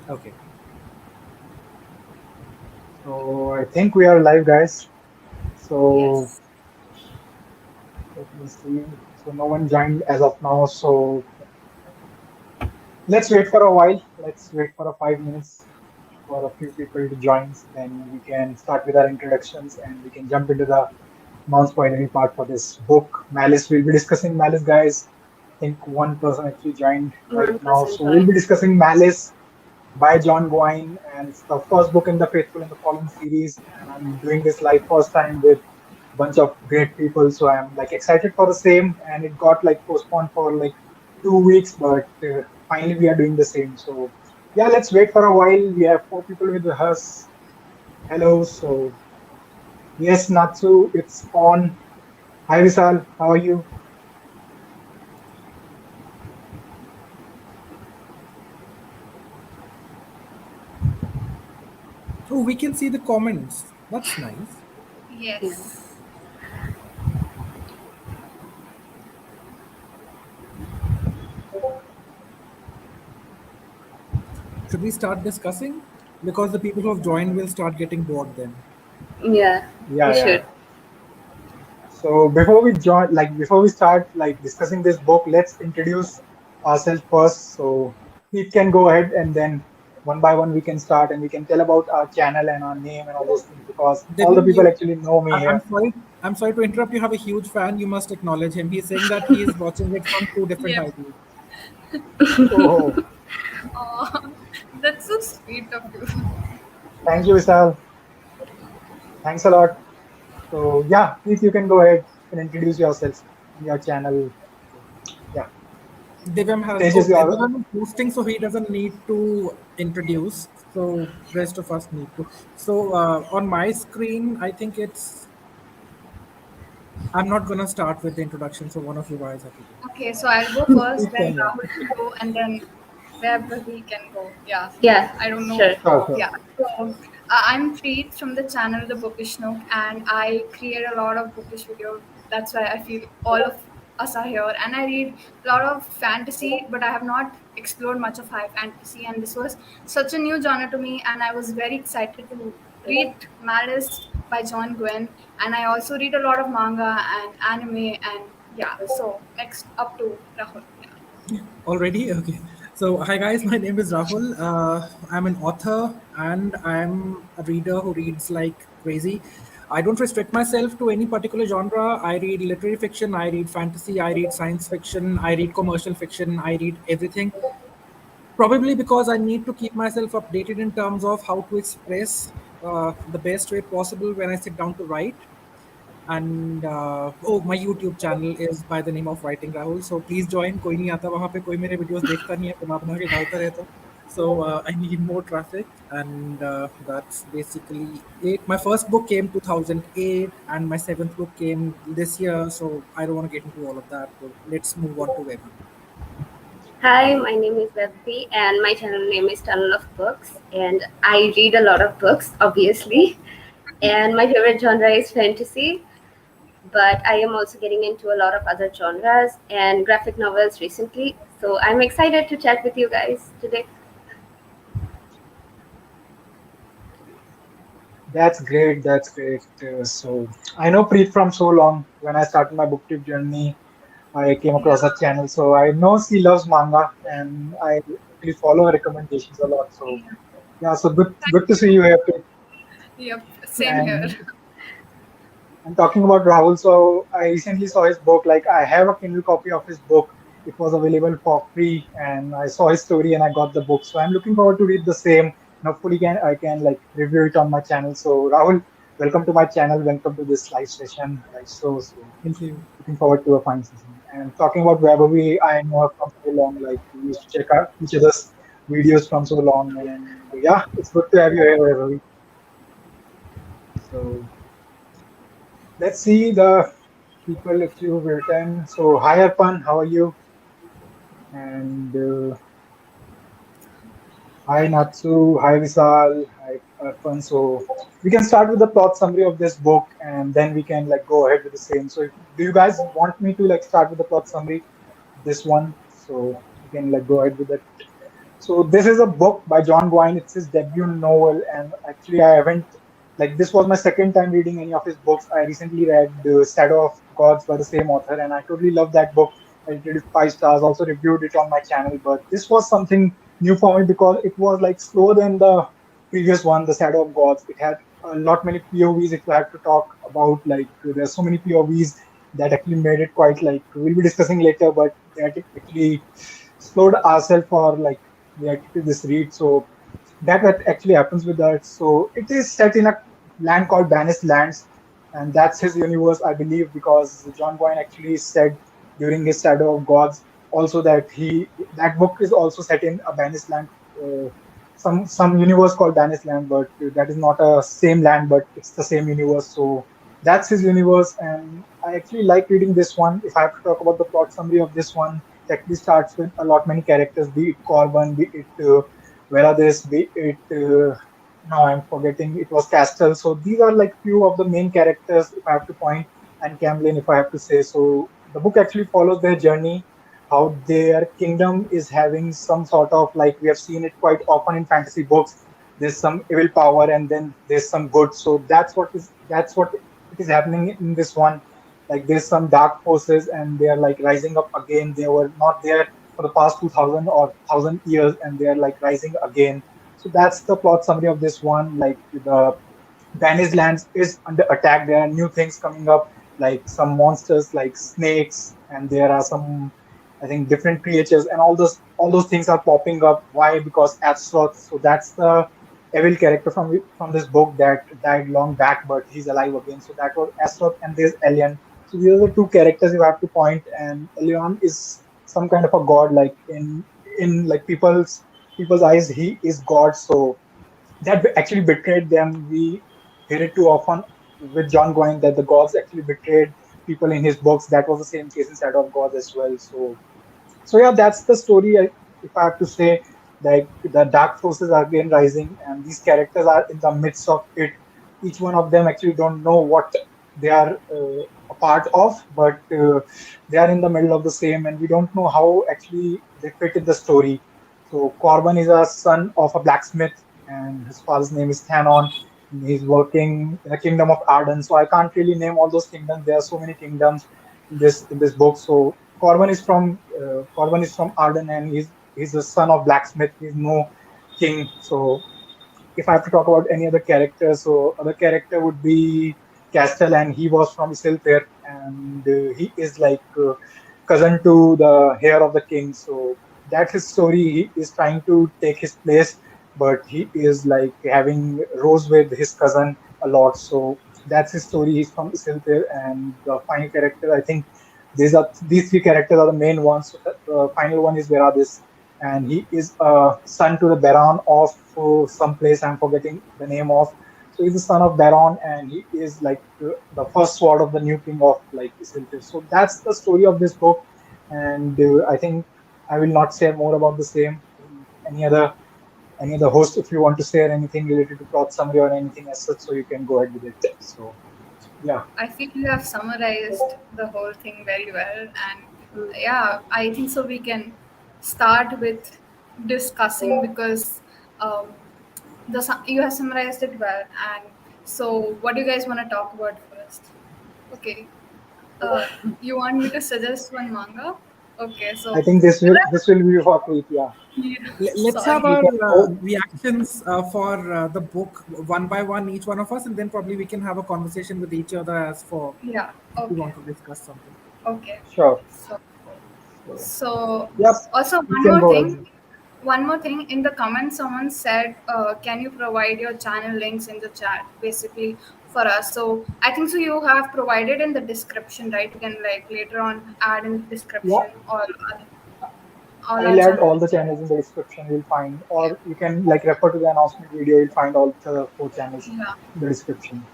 Okay. So I think we are live, guys. So Yes. let me see. So no one joined as of now. So let's wait for a while. Let's wait for a 5 minutes for a few people to join. Then we can start with our introductions and we can jump into the non-spoilery part for this book. Malice. We'll be discussing Malice, guys. I think one person actually joined right One now. person So we'll joined. be discussing Malice by John Gwynne, and it's the first book in the Faithful and the Fallen series. And I'm doing this live first time with a bunch of great people, so I'm like excited for the same. And it got like postponed for like 2 weeks, but finally we are doing the same. So yeah, let's wait for a while. We have four people with us. Hello. So yes, Natsu, it's on. Hi Vishal, how are you? Oh, we can see the comments. That's nice. Yeah. Yes. Should we start discussing? Because the people who have joined will start getting bored then. Yeah. We Yeah, yeah. should. So before we start like discussing this book, let's introduce ourselves first. So we can go ahead and then one by one we can start and we can tell about our channel and our name and all those things because all the Devin, people actually know me I'm here. sorry. I'm sorry to interrupt. You have a huge fan. You must acknowledge him. He's saying that he is watching it from two different Yep. IPs. Oh, Oh, that's so sweet of you. thank you, Vishal. Thanks a lot. So yeah, please you can go ahead and introduce yourself and your channel. So, yeah, Devam has. stage Oh, is your. Devam is hosting, so he doesn't need to introduce. So rest of us need to. So on my screen, I think it's. I'm not gonna start with the introduction. So one of you guys have to do. Okay, so I'll go first, You then can, yeah. Rahul will go, and then wherever he can go. Yeah. Yeah, I don't know. sure. Sure, sure. Yeah. So I'm Preet from the channel The Bookish Nook, and I create a lot of bookish videos. That's why I feel all of us are here. And I read a lot of fantasy, but I have not explored much of high fantasy. And this was such a new genre to me, and I was very excited to read Malice by John Gwynne. And I also read a lot of manga and anime, and yeah. So next up to Rahul. Yeah. Already? Okay. So, hi guys, my name is Rahul. I'm an author and I'm a reader who reads like crazy. I don't restrict myself to any particular genre. I read literary fiction, I read fantasy, I read science fiction, I read commercial fiction, I read everything. Probably because I need to keep myself updated in terms of how to express the best way possible when I sit down to write. And oh, my YouTube channel is by the name of Writing Rahul. So please join. कोई नहीं आता वहाँ पे कोई मेरे videos देखता नहीं है बना बना के डालता रहता हूँ. So I need more traffic, and that's basically it. My first book came 2008, and my seventh book came this year. So I don't want to get into all of that. So let's move on to Webby. Hi, my name is Bevy, and my channel name is Tunnel of Books. And I read a lot of books, obviously. And my favorite genre is fantasy, but I am also getting into a lot of other genres and graphic novels recently. So I'm excited to chat with you guys today. That's great. That's great. So I know Preet from so long. When I started my book tip journey, I came Yeah. across her channel. So I know she loves manga, and I actually follow her recommendations a lot. So Yeah. yeah, so good Thank to see you. you here, Preet. Yep. Same here. And I'm talking about Rahul. So I recently saw his book. Like I have a Kindle copy of his book. It was available for free, and I saw his story and I got the book. So I'm looking forward to read the same. And hopefully, can I can like review it on my channel. So Rahul, welcome to my channel. Welcome to this live session, live show. So Thank you. looking forward to a fine session. And talking about Vaibhavi, I know her from so long. Like we used to check out each other's videos from so long. And yeah, it's good to have you here, Vaibhavi. So let's see the people if you've written. So hi Arpan, how are you? And hi Natsu, hi Visal, hi Arpan. So we can start with the plot summary of this book, and then we can like go ahead with the same. So do you guys want me to like start with the plot summary? This one, so we can like go ahead with it. So this is a book by John Gwynne. It's his debut novel, and actually I haven't like this was my second time reading any of his books. I recently read The Shadow of Gods by the same author, and I totally loved that book. I rated it 5 stars. Also reviewed it on my channel. But this was something new for me because it was like slower than the previous one, The Shadow of Gods. It had a lot many POVs. If I have to talk about like there's so many POVs that actually made it quite like we'll be discussing later, but that actually slowed ourselves for like reacted to this read. So that what actually happens with that. So it is set in a land called Banished Lands, and that's his universe, I believe, because John Boyne actually said during his Shadow of Gods also that he that book is also set in a Banished Land. Uh, some universe called Banished Land, but that is not a same land, but it's the same universe. So that's his universe, and I actually like reading this one. If I have to talk about the plot summary of this one, it actually starts with a lot many characters, be it Corbin, be it Veladis, be it now I'm forgetting it was Castle. So these are like few of the main characters if I have to point, and Camlin if I have to say. So the book actually follows their journey, how their kingdom is having some sort of like we have seen it quite often in fantasy books. There's some evil power and then there's some good. So that's what it is happening in this one. Like there's some dark forces and they are like rising up again. They were not there for the past 2000 or 1000 years and they are like rising again. So that's the plot summary of this one. Like the Danish lands is under attack. There are new things coming up, like some monsters like snakes, and there are some, I think, different creatures, and all those things are popping up. Why? Because Astaroth. So that's the evil character from this book that died long back, but he's alive again. So that was Astaroth, and there's Elion. So these are the two characters you have to point. And Elion is some kind of a god, like in like people's eyes, he is God. So that actually betrayed them. We hear it too often with John Goyne that the gods actually betrayed people in his books. That was the same case in Shadow of Gods as well. So yeah, that's the story. If I have to say, like the dark forces are again rising, and these characters are in the midst of it. Each one of them actually don't know what they are a part of, but they are in the middle of the same, and we don't know how actually they fit in the story. So Corbin is a son of a blacksmith, and his father's name is Thanon. He's working in the kingdom of Arden. So I can't really name all those kingdoms. There are so many kingdoms in this book. So Corbin is from Arden, and he's the son of blacksmith. He's no king. So if I have to talk about any other character, so other character would be Castel, and he was from Isilfir, and he is like cousin to the heir of the king. So that's his story. He is trying to take his place, but he is like having rose with his cousin a lot. So that's his story. He's from Isilfir, and the final character, I think, these three characters are the main ones. So the final one is Veradis, and he is a son to the Baron of some place I'm forgetting the name of. So he's the son of Baron, and he is like the first sword of the new king of like Isilfir. So that's the story of this book, and I think I will not say more about the same. Any other any other host, if you want to share anything related to plot summary or anything as such, so you can go ahead with it. So yeah. I feel you have summarized the whole thing very well, and Mm. yeah, I think so. We can start with discussing because um, you have summarized it well. And so, what do you guys want to talk about first? Okay, uh, you want me to suggest one manga? Okay, I so think this will be for Preet. Yeah, yeah, Let's have sorry. you our can go. reactions for the book one by one, each one of us, and then probably we can have a conversation with each other as for Yeah, if we okay, want to discuss something. okay. Sure. So, So, so yep, also you can go ahead. one more thing in the comments someone said can you provide your channel links in the chat basically for us. So I think so you have provided in the description, right? You can like later on add in the Yeah, description all our I'll add all channels. the channels in the description. You'll find, or you can like refer to the announcement video. You'll find all the 4 channels Yeah, in the description.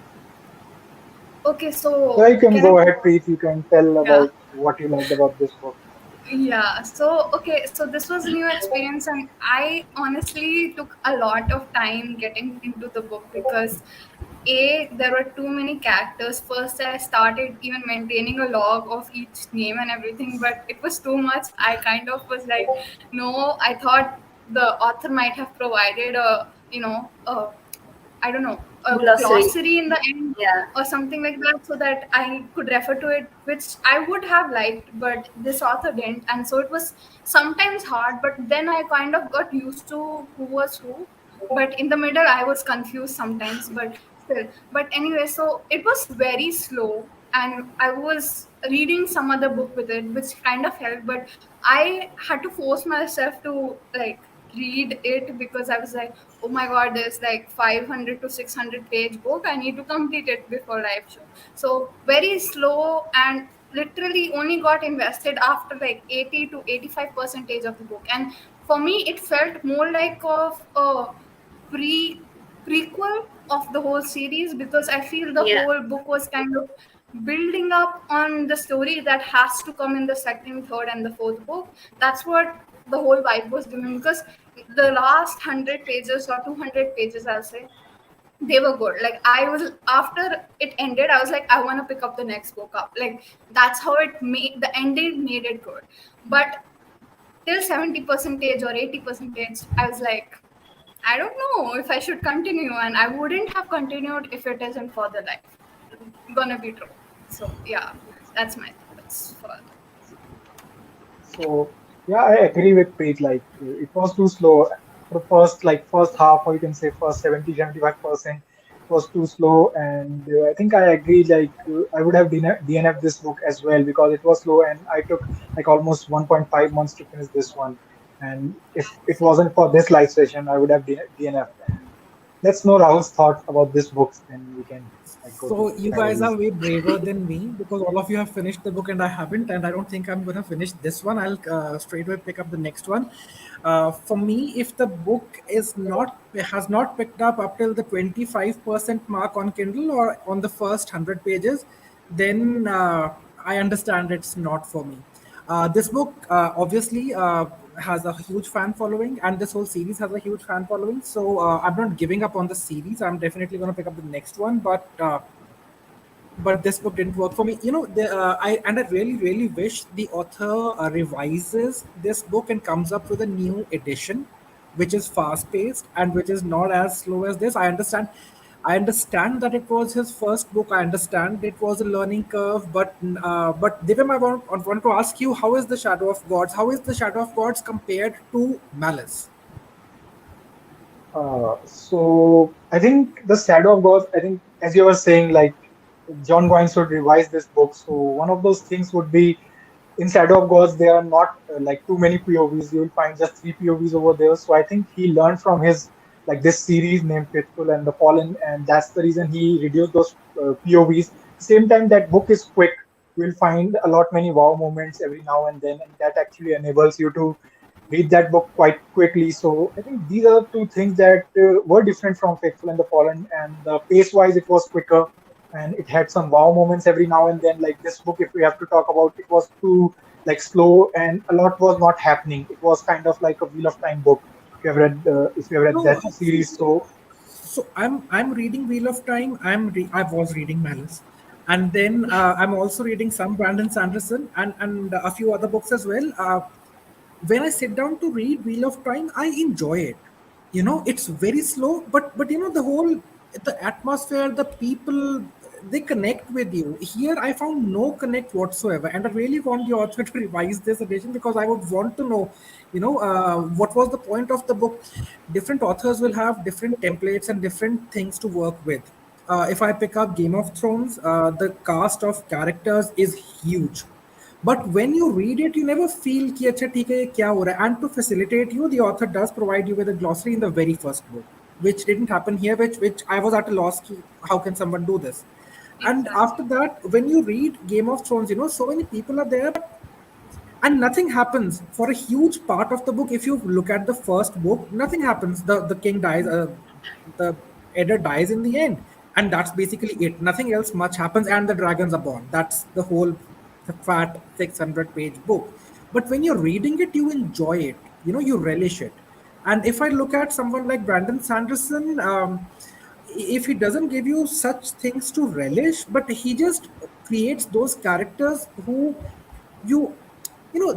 okay, So so you can can I go ahead, Preet. You can tell yeah. about what you liked about this book. Yeah, so okay, so this was a new experience, and I honestly took a lot of time getting into the book because there were too many characters. First, I started even maintaining a log of each name and everything, but it was too much. I kind of was like, no, I thought the author might have provided a, I don't know, a Glossary. glossary in the end Yeah. or something like that, so that I could refer to it, which I would have liked, but this author didn't. And so it was sometimes hard, but then I kind of got used to who was who. But in the middle, I was confused sometimes, but still. But anyway, so it was very slow, and I was reading some other book with it, which kind of helped, but I had to force myself to like read it because I was like, oh my god, there's like 500 to 600 page book. I need to complete it before live show. So very slow, and literally only got invested after like 80 to 85 percentage of the book. And for me, it felt more like of a pre prequel of the whole series, because I feel the Yeah. whole book was kind of building up on the story that has to come in the second, third, and the fourth book. That's what the whole vibe was doing, because the last 100 pages or 200 pages, I'll say, they were good. Like, I was, after it ended, I was like, I want to pick up the next book up. Like, that's how it made the ending made it good. But till 70 percentage or 80 percentage, I was like, I don't know if I should continue, and I wouldn't have continued if it isn't for the life. Gonna be true. So yeah, that's my thoughts for that. So yeah, I agree with Pete. Like it was too slow for the first first half, or you can say first 70-75%. It was too slow, and I think I agree. I would have DNF this book as well because it was slow, and I took like almost 1.5 months to finish this one. And if it wasn't for this live session, I would have DNF. And let's know Rahul's thoughts about this books, then we can go to So you guys are finally. way braver than me because all of you have finished the book and I haven't, and I don't think I'm gonna finish this one. I'll straight away pick up the next one. For me, if the book is not has not picked up till the 25% mark on Kindle or on the first 100 pages, then I understand it's not for me. This book obviously has a huge fan following, and this whole series has a huge fan following. So I'm not giving up on the series. I'm definitely going to pick up the next one, but this book didn't work for me. I really wish the author revises this book and comes up with a new edition, which is fast paced and which is not as slow as this. I understand that it was his first book. I understand it was a learning curve, but Divyam, I want to ask you, how is the Shadow of Gods? How is the Shadow of Gods compared to Malice? So I think the Shadow of Gods, I think as you were saying, like John Goins should revise this book. So one of those things would be in Shadow of Gods, there are not like too many POVs. You will find just three POVs over there. So I think he learned from his this series named Faithful and the Fallen, and that's the reason he reduced those POVs. Same time, that book is quick. You will find a lot many wow moments every now and then, and that actually enables you to read that book quite quickly. So I think these are two things that were different from Faithful and the Fallen, and pace wise, it was quicker and it had some wow moments every now and then. Like this book, if we have to talk about, it was too slow and a lot was not happening. It was kind of like a Wheel of Time book. If you have read No, that series, so so I'm reading Wheel of Time. I was reading Malice, and then I'm also reading some Brandon Sanderson and a few other books as well. When I sit down to read Wheel of Time, I enjoy it. It's very slow, but the atmosphere, the people, they connect with you. Here, I found no connect whatsoever, and I really want the author to revise this edition because I would want to know, what was the point of the book. Different authors will have different templates and different things to work with. If I pick up Game of Thrones, the cast of characters is huge, but when you read it, you never feel कि अच्छा ठीक है ये क्या हो रहा है. And to facilitate you, the author does provide you with a glossary in the very first book, which didn't happen here, which I was at a loss. How can someone do this? And Exactly. after that, when you read Game of Thrones, so many people are there, and nothing happens for a huge part of the book. If you look at the first book, nothing happens. The king dies, the editor dies in the end, and that's basically it. Nothing else much happens, and the dragons are born. That's the whole fat 600-page book. But when you're reading it, you enjoy it. You relish it. And if I look at someone like Brandon Sanderson, if he doesn't give you such things to relish, but he just creates those characters who you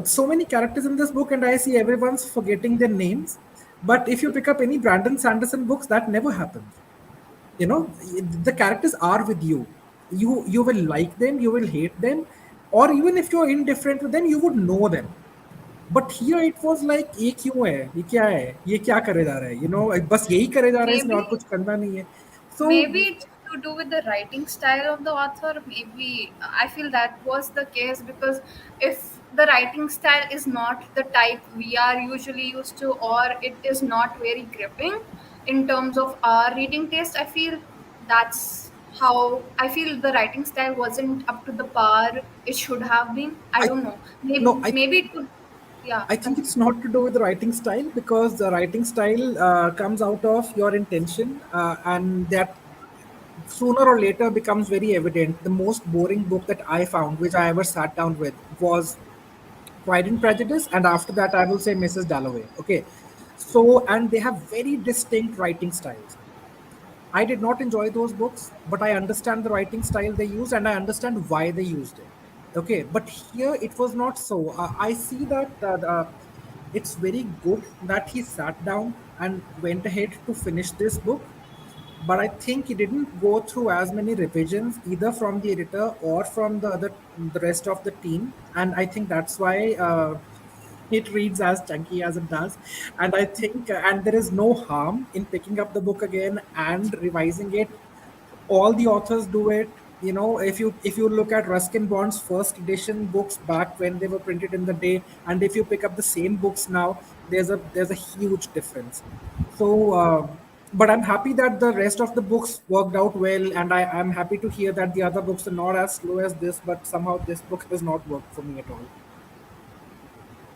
so many characters in this book, and I see everyone's forgetting their names. But if you pick up any Brandon Sanderson books, that never happens. You know, the characters are with you. You will like them, you will hate them, or even if you're indifferent with them, you would know them. But here it was like ये क्यों है, ये क्या है, ये क्या करे जा रहा है, बस यही करे जा रहा है, इसमें और Maybe कुछ करना नहीं है. So maybe it's to do with the writing style of the author. Maybe I feel that was the case, because if the writing style is not the type we are usually used to, or it is not very gripping in terms of our reading taste, I feel that's how I feel the writing style wasn't up to the par it should have been. I I don't know. no I Maybe it could. Yeah, I think it's continue. not to do with the writing style, because the writing style comes out of your intention, and that sooner or later becomes very evident. The most boring book that I found, which I ever sat down with, was Pride and Prejudice, and after that, I will say Mrs. Dalloway. Okay, so and they have very distinct writing styles. I did not enjoy those books, but I understand the writing style they used and I understand why they used it. Okay, but here it was not so. I see that it's very good that he sat down and went ahead to finish this book, but I think he didn't go through as many revisions either from the editor or from the rest of the team, and I think that's why. It reads as chunky as it does, and I think and there is no harm in picking up the book again and revising it. All the authors do it. If you look at Ruskin Bond's first edition books back when they were printed in the day, and if you pick up the same books now, there's a huge difference. So but I'm happy that the rest of the books worked out well, and I'm happy to hear that the other books are not as slow as this, but somehow this book has not worked for me at all,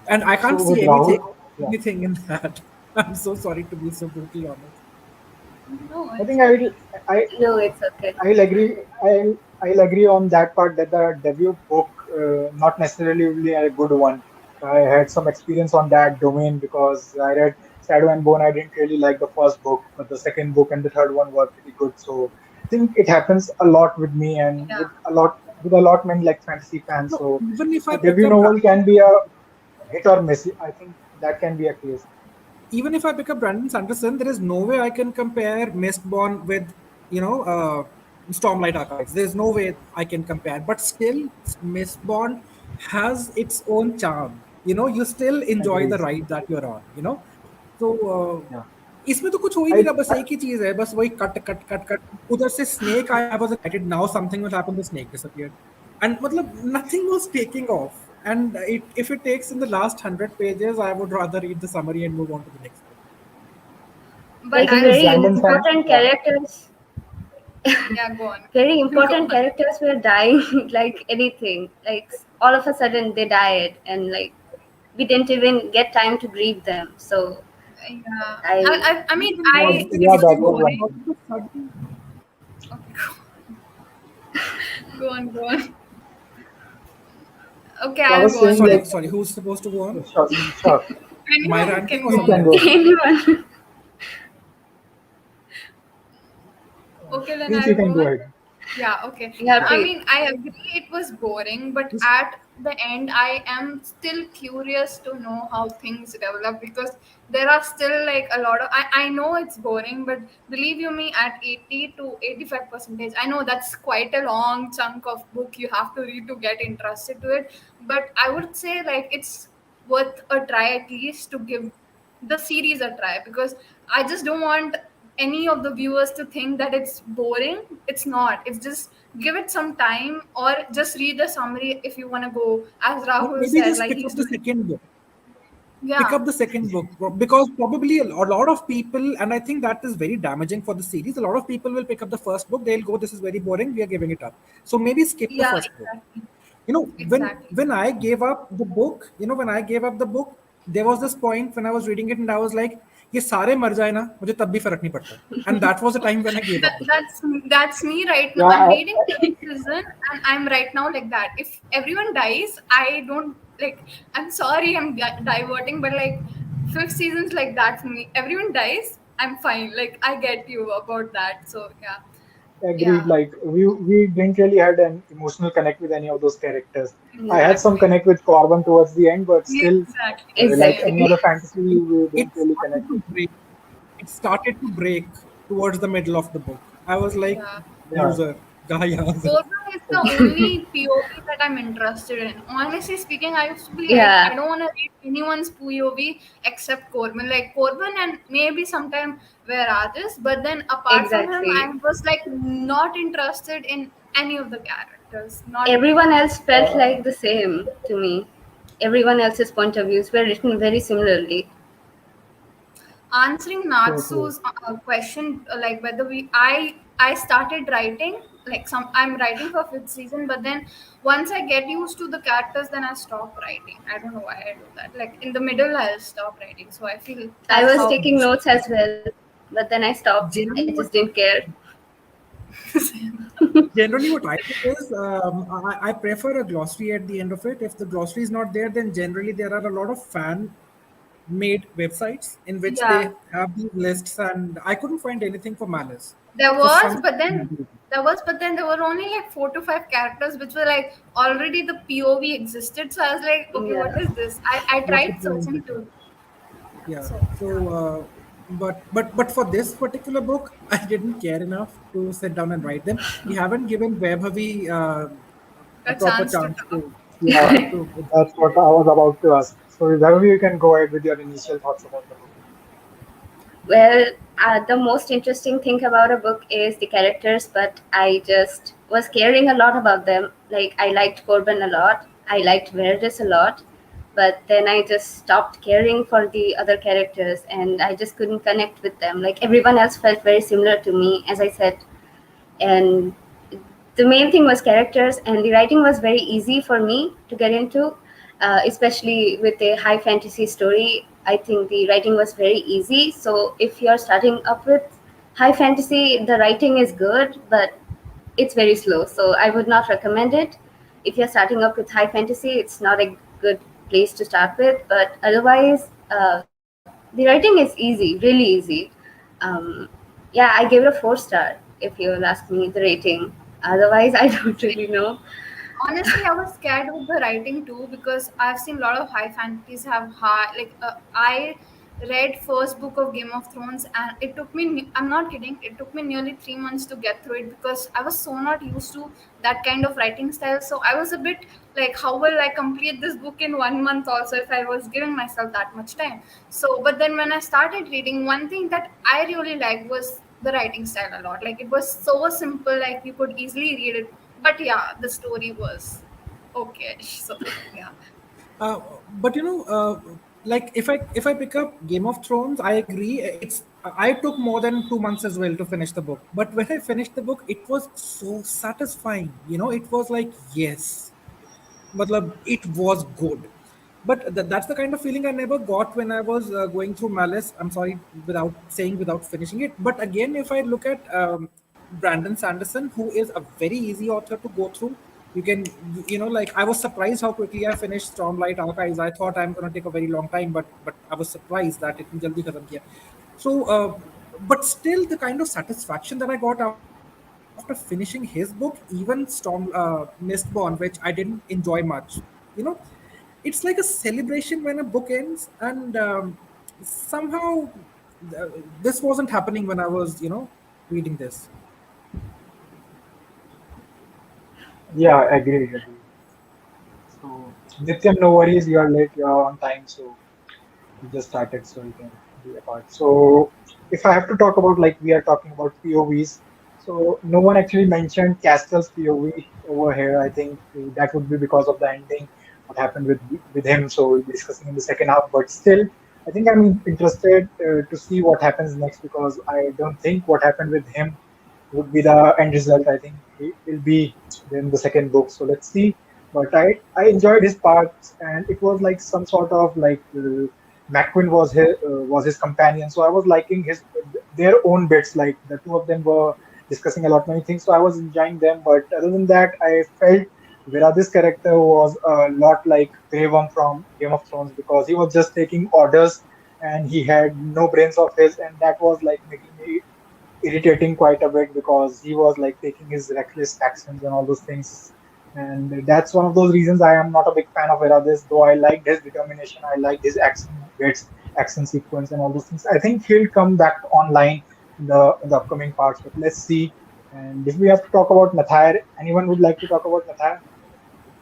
and I can't So see with anything Rahul, yeah, anything in that. I'm so sorry to be so brutally honest. No, I it's think I No, it's okay. I'll agree. I'll agree on that part that the debut book not necessarily will be a good one. I had some experience on that domain because I read Shadow and Bone. I didn't really like the first book, but the second book and the third one were pretty good. So I think it happens a lot with me and yeah. with a lot many like fantasy fans. No, So even if I a pick debut up novel can be a hit or miss. I think that can be a case. even if I pick up Brandon Sanderson, there is no way I can compare Mistborn with, Stormlight Archives. There's no way I can compare. But still, Mistborn has its own charm. You still enjoy the Agreed. ride that you're on. So Yeah. इसमें तो कुछ हो ही नहीं I, रहा, बस एक ही चीज है, बस वही कट कट कट कट. उधर से स्नेक आया, I was excited. Now something will happen. The snake disappeared, and मतलब nothing was taking off. And if it takes in the last 100 pages, I would rather read the summary and move on to the next book. But the Like thing is, I'll very say, Brandon San, important yeah. characters, yeah, go on. very Go important on. characters were dying like anything. Like all of a sudden they died, and like we didn't even get time to grieve them. So Yeah. I I mean, Even Yeah, I if think yeah, it was that anything was was one boring. all thing. of a sudden, Okay, go on, go on. Okay, So I I'll was go saying on. sorry, like, sorry, who's supposed to go on? sure, sure. My Anyone ranting can or You go. someone can else? go. anyone. Okay, then Please, you I'll can go go on. ahead. Yeah, okay. Yeah, I please. mean, I agree it was boring, but Just at the end, I am still curious to know how things develop, because there are still like a lot of. I know it's boring, but believe you me, at 80 to 85 percentage, I know that's quite a long chunk of book you have to read to get interested to it. But I would say like it's worth a try at least to give the series a try, because I just don't want any of the viewers to think that it's boring. It's not. It's just give it some time, or just read the summary if you want to go, as or Rahul maybe said, just like pick up he's the doing. second book. Pick Yeah, up the second book, because probably a lot of people, and I think that is very damaging for the series. A lot of people will pick up the first book. They'll go, "This is very boring. We are giving it up." So maybe skip the yeah, first book. exactly, you know when exactly. when I gave up the book, there was this point when I was reading it and I was like, ये सारे मर जाए ना, मुझे तब भी फर्क नहीं पड़ता. And that was the time when I gave up the book. That's me right now. Yeah, I'm reading fifth season, and I'm right now like that. If everyone dies, I don't like. I'm sorry, I'm diverting, but like fifth season's like that for me. Everyone dies, I'm fine. Like I get you about that. So yeah. Agreed. Yeah, Like we didn't really had an emotional connect with any of those characters. I had some exactly. Yeah, connect with Corbin towards the end, but Yeah, still, exactly. like Same. any exactly. other fantasy, we It didn't really started connect to with. break. It started to break towards the middle of the book. I was like, Yeah. Yeah, loser, guy. Corbin is the only POV that I'm interested in. Honestly speaking, I used to be like, Yeah, I don't want to read anyone's POV except Corbin. Like Corbin and maybe sometime where others, but then apart from him, I exactly. was like not interested in any of the characters. Not Everyone else felt uh, like the same to me. Everyone else's point of views were written very similarly. answering so true. Natsu's question, like whether I started writing like some I'm writing for fifth season, but then once I get used to the characters, then I stop writing. I don't know why I do that. Like in the middle, I'll stop writing. So I feel I that's was how. taking notes as well, but then I stopped. I Generally, just what didn't care. generally what I do is I prefer a glossary at the end of it. If the glossary is not there, then generally there are a lot of fan made websites in which Yeah, they have these lists, and I couldn't find anything for Malice there for was, some. but then there were only like 4 to 5 characters which were like already the POV existed. So I was like, okay, what Yeah. is this? I What's the tried point? searching too. Yeah. So So, yeah, but for this particular book, I didn't care enough to sit down and write them. We haven't given Vaibhavi a a proper chance to chance talk. to. Yeah, to that's what I was about to ask. So, Ravi, you can go ahead with your initial thoughts about the book. Well, the most interesting thing about a book is the characters, but I just was caring a lot about them. Like, I liked Corbin a lot, I liked Meredith a lot, but then I just stopped caring for the other characters and I just couldn't connect with them. Like, everyone else felt very similar to me, as I said. And the main thing was characters, and the writing was very easy for me to get into, especially with a high fantasy story. I think the writing was very easy. So if you're starting up with high fantasy, the writing is good, but it's very slow, so I would not recommend it. If you're starting up with high fantasy, it's not a good place to start with, but otherwise, the writing is easy, really easy. um, yeah, I gave it a 4 star if you'll ask me the rating. Otherwise, I don't really know. Honestly, I was scared with the writing too because I've seen a lot of high fantasies have high like I read first book of Game of Thrones and it took me I'm not kidding, it took me nearly 3 months to get through it because I was so not used to that kind of writing style. So I was a bit like, how will I complete this book in 1 month also if I was giving myself that much time? So but then when I started reading, one thing that I really liked was the writing style a lot. Like it was so simple, like you could easily read it, but yeah, the story was okay. So yeah, but like if I pick up Game of Thrones, I agree. I took more than 2 months as well to finish the book. But when I finished the book, it was so satisfying. It was like yes, matlab, it was good. But that's the kind of feeling I never got when I was going through Malice. I'm sorry, without finishing it. But again, if I look at Brandon Sanderson, who is a very easy author to go through, you can, like I was surprised how quickly I finished Stormlight Archives. I thought I'm going to take a very long time, but I was surprised that it jaldi khatam kiya. So, but still, the kind of satisfaction that I got after finishing his book, even Mistborn, which I didn't enjoy much, you know, it's like a celebration when a book ends, and somehow this wasn't happening when I was, reading this. Yeah, agree. So, Nityam, no worries, you are late, you are on time, so we just started, so you can be a part. So, if I have to talk about, like, we are talking about POVs, so no one actually mentioned Castel's POV over here. I think that would be because of the ending, what happened with him. So, we'll be discussing in the second half, but still, I think I'm interested to see what happens next because I don't think what happened with him would be the end result. I think he will be in the second book. So let's see. But I enjoyed his parts, and it was like some sort of like McQueen was his companion. So I was liking his their own bits. Like the two of them were discussing a lot many things. So I was enjoying them. But other than that, I felt this character was a lot like Grey Worm from Game of Thrones because he was just taking orders and he had no brains of his, and that was like making me irritating quite a bit because he was like taking his reckless actions and all those things. And that's one of those reasons I am not a big fan of Erades, though I liked his determination, I liked his action bits, action sequence, and all those things. I think he'll come back online in the upcoming parts, but let's see. And if we have to talk about Nathar, anyone would like to talk about Nathar?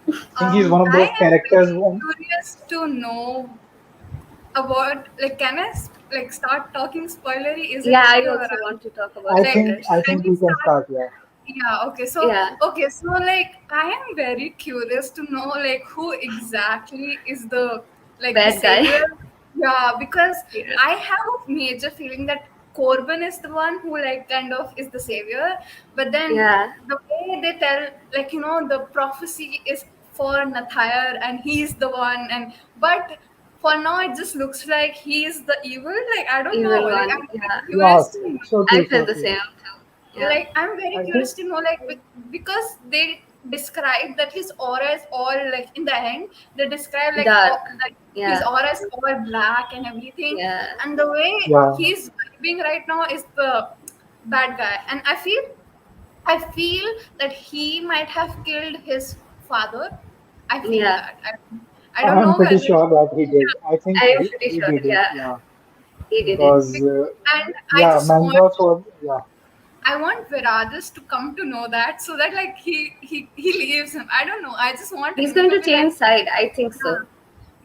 I think he's one of I those am characters very who curious to know about, like, can I like start talking spoilery? Is it Yeah, I okay, or also want to talk about I like, think characters. I can think we we can start? start. Yeah, Yeah, okay. So, Yeah, like, I am very curious to know, like, who exactly is the bad guy. savior. Yeah, because Yeah, I have a major feeling that Corbin is the one who, like, kind of is the savior. But then yeah, the way they tell, like, the prophecy is for Nathayar and he's the one. But for now, it just looks like he's the evil. Like, I don't know. evil Like, one. I'm very Yeah, yeah, curious to know. so I true, feel so the true. same too. Yeah, Like, I'm very I think curious to know, like, because they describe that his aura is all, like, in the end they describe like dark. all, like his Yeah, aura is all black and everything, yeah, and the way yeah. he's vibing right now is the bad guy. And I feel that he might have killed his father. I feel yeah. that I don't I'm know pretty whether. sure that he did. I think I am pretty he sure. did it. Yeah, Yeah, he did it. because And I yeah, just want Mandros was yeah. I want Viradas to come to know that, so that, like, he leaves him. I don't know. I just want He's him going to to be like, change side. I think so. yeah,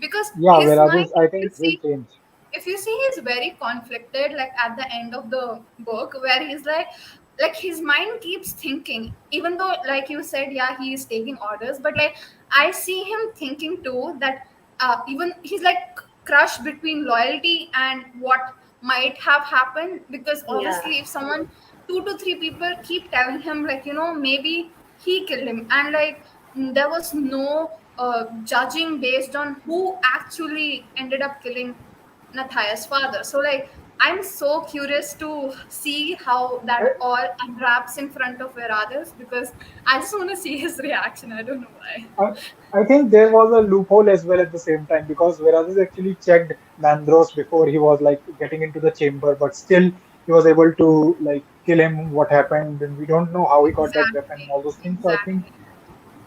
because Yeah, his whereas mind, I if you think he'll see, change. he's very conflicted, like, at the end of the book, where he's like his mind keeps thinking, even though, like you said, yeah, he is taking orders, but, like, I see him thinking too that even he's like crushed between loyalty and what might have happened, because Yeah, obviously if someone, two to three people keep telling him, like, maybe he killed him, and, like, there was no judging based on who actually ended up killing Nathaya's father. So, like, I'm so curious to see how that all unwraps in front of Veradas, because I just want to see his reaction. I don't know why. I, I think there was a loophole as well at the same time because Verazes actually checked Mandros before he was like getting into the chamber, but still he was able to like kill him. What happened, and we don't know how he got that weapon and Exactly. all those things. So I think Exactly.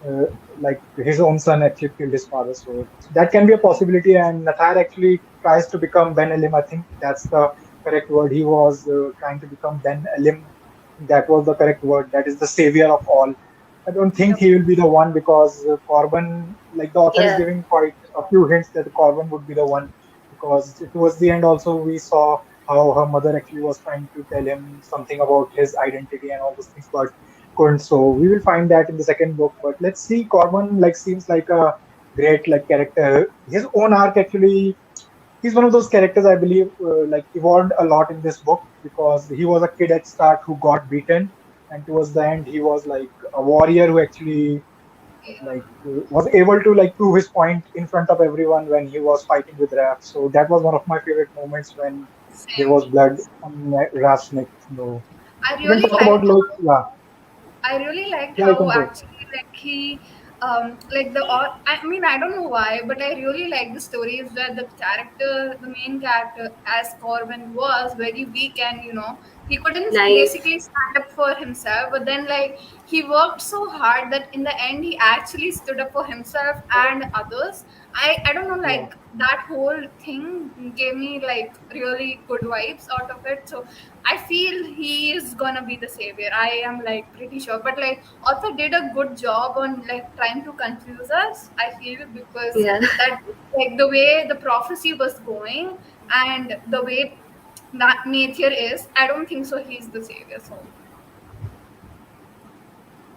uh, like his own son actually killed his father. So that can be a possibility. And Nathar actually tries to become Ben Elim. I think that's the correct word. He was trying to become Ben Elim. That was the correct word. That is the savior of all. I don't think Yep. he will be the one because Corbin, like the author is yeah, giving quite a few hints that Corbin would be the one because towards the end also we saw how her mother actually was trying to tell him something about his identity and all those things, but couldn't. So we will find that in the second book. But let's see. Corbin like seems like a great like character. His own arc actually. He's one of those characters I believe like evolved a lot in this book because he was a kid at start who got beaten, and towards the end he was like a warrior who actually Yeah. like was able to like prove his point in front of everyone when he was fighting with Raph. So that was one of my favorite moments when there Same. was blood on Raph's neck. So I we can really talk about liked like how yeah, I really liked yeah, you how can go. actually, like, he like the I mean, I don't know why, but I really like the stories where the main character as Corbin, was very weak, and he couldn't naive. basically stand up for himself. But then, like, he worked so hard that in the end he actually stood up for himself and others. I don't know, Yeah. like, that whole thing gave me, like, really good vibes out of it. So I feel he is gonna be the savior. I am, like, pretty sure. But, like, author did a good job on, like, trying to confuse us. I feel, because Yeah, that, like, the way the prophecy was going and the way that Nature is, I don't think so. He's the savior. So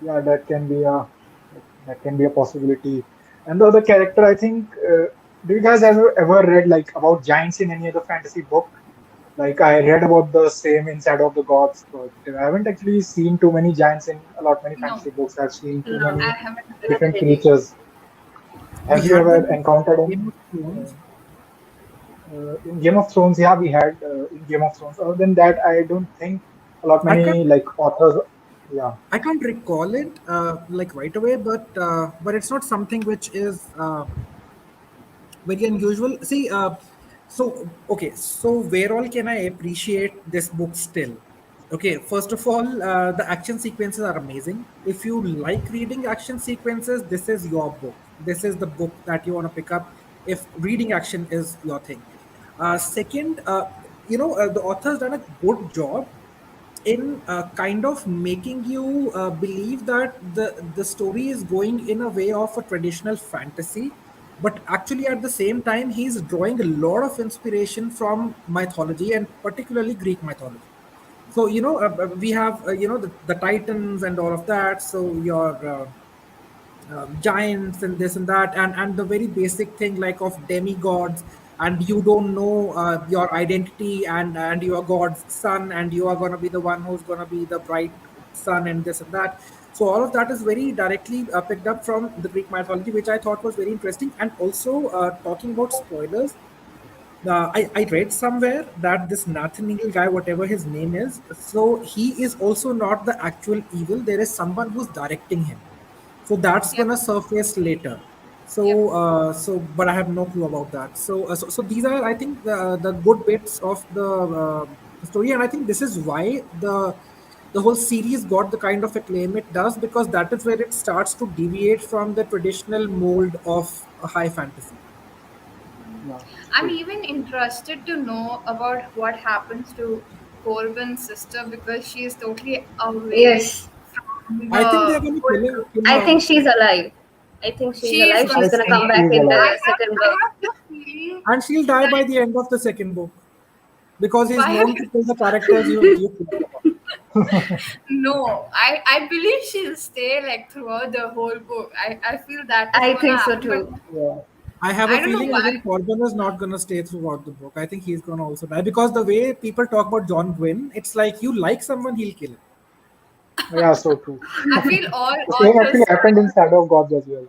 Yeah, that can be a possibility. And the other character, I think, do you guys ever read like about giants in any other fantasy book? Like I read about the same in Shadow of the Gods, but I haven't actually seen too many giants in a lot many no, fantasy books. I've seen too no, I many haven't read not it. different really. creatures. We Have you had ever them encountered in Game any? of Thrones. In Game of Thrones, yeah, we had in Game of Thrones. Other than that, I don't think a lot I can't many like authors. Yeah, I can't recall it like right away, but it's not something which is very unusual. See, so okay, so where all can I appreciate this book still? Okay, first of all, the action sequences are amazing. If you like reading action sequences, this is your book. This is the book that you want to pick up if reading action is your thing. Second, the author's done a good job in kind of making you believe that the story is going in a way of a traditional fantasy, but actually at the same time he's drawing a lot of inspiration from mythology and particularly Greek mythology. So we have the titans and all of that. So your giants and this and that, and the very basic thing like of demigods, and you don't know your identity, and you are God's son, and you are going to be the one who's going to be the bright son, and this and that. So all of that is very directly picked up from the Greek mythology, which I thought was very interesting. And also, talking about spoilers, I read somewhere that this Nathaniel guy, whatever his name is, so he is also not the actual evil. There is someone who's directing him. So that's Yep. gonna surface later. Yep. But I have no clue about that. So these are, I think, the good bits of the story, and I think this is why the whole series got the kind of acclaim it does, because that is where it starts to deviate from the traditional mold of a high fantasy. Yeah, I'm true. even interested to know about what happens to Corbin's sister because she is totally away Yes, from I think they're the gonna whole group. kill I her, think she's alive. I think she's She is alive. gonna She's I gonna stay. think come she back is in alive. the second I book. have the feeling and she'll die that by the end of the second book because he's why known to kill the characters you care about. no, I believe she'll stay like throughout the whole book. I feel that is I gonna think so happen, but too. Yeah, I have a I don't know feeling why. even Corbin is not going to stay throughout the book. I think he's going to also die because the way people talk about John Gwynn, it's like you like someone, he'll kill him. yeah, so true. I feel all The same actually authors happened in Shadow of Gods as well.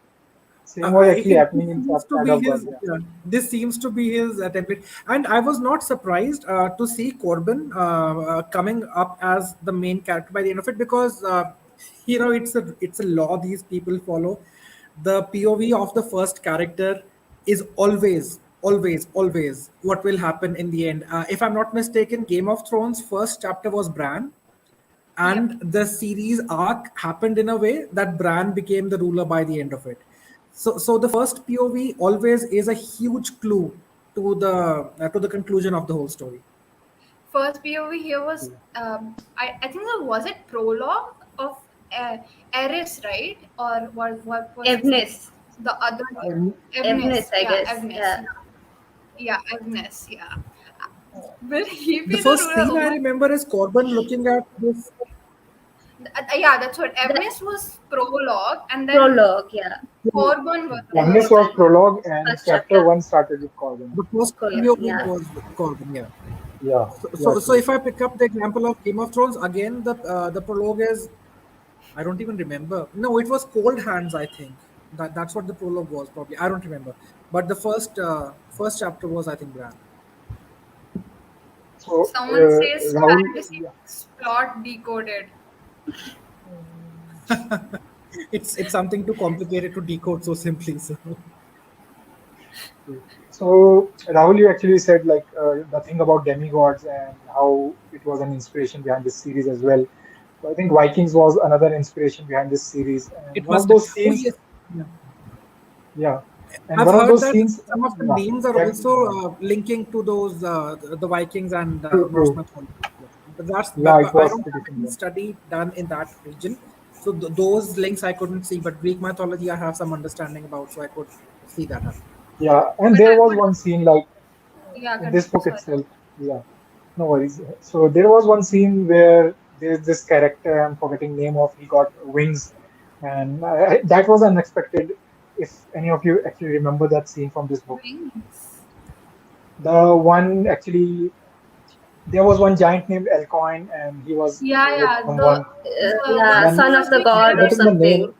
Same was actually This happening in seems to Shadow be of Gods. his. Yeah. This seems to be his template, and I was not surprised to see Corbin coming up as the main character by the end of it, because it's a law these people follow. The POV of the first character is always what will happen in the end. If I'm not mistaken, Game of Thrones first chapter was Bran, Yep. and the series arc happened in a way that Bran became the ruler by the end of it. So the first POV always is a huge clue to the conclusion of the whole story. First POV here was I think that was it prologue of uh, Eris, right? Or what was his name? Evness. The other name. Um, Evness, Evness. I Yeah, guess. Evness. Yeah. Yeah. Yeah, Evness. Yeah. Will he The be the first ruler? scene Oh I my. remember is Corbin looking at this. Yeah, that's what. The Evness was prologue, and then prologue, yeah. Corbin was the Agnes first was Corbin. chapter. prologue, and First chapter chapter. one started with Corbin. The first Corbin, POV yeah. was Corbin, yeah. Yeah, So, yeah, so, so true. if I pick up the example of Game of Thrones again, the prologue is, I don't even remember. No, it was Cold Hands, I think. That's what the prologue was probably. I don't remember. But the first chapter was, I think, Bran. So, Someone says Rahul, fantasy yeah. plot decoded. It's something too complicated to decode so simply. So True. So, Rahul, you actually said like the thing about demigods and how it was an inspiration behind this series as well. So, I think Vikings was another inspiration behind this series, and it one of must have. those Oh scenes, yes, yeah. yeah, and I've one of heard those that scenes, some of the yeah, names are that, also yeah, linking to those the Vikings and true, Norse true. mythology. Yeah. Yeah, it But I was don't pretty have any similar. study done in that region, so those links I couldn't see. But Greek mythology I have some understanding about, so I could see that happen. Yeah, and But there I was would. one scene like Yeah, in this continue. book Sorry. itself. Yeah, no worries. So there was one scene where there's this character, I'm forgetting name of, he got wings, and that was unexpected. If any of you actually remember that scene from this book, Wings. the one actually there was one giant named Elcoin, and he was Yeah, with yeah. someone, The and Yeah, one then who son of was the being I'm god or held. forgetting the something. name.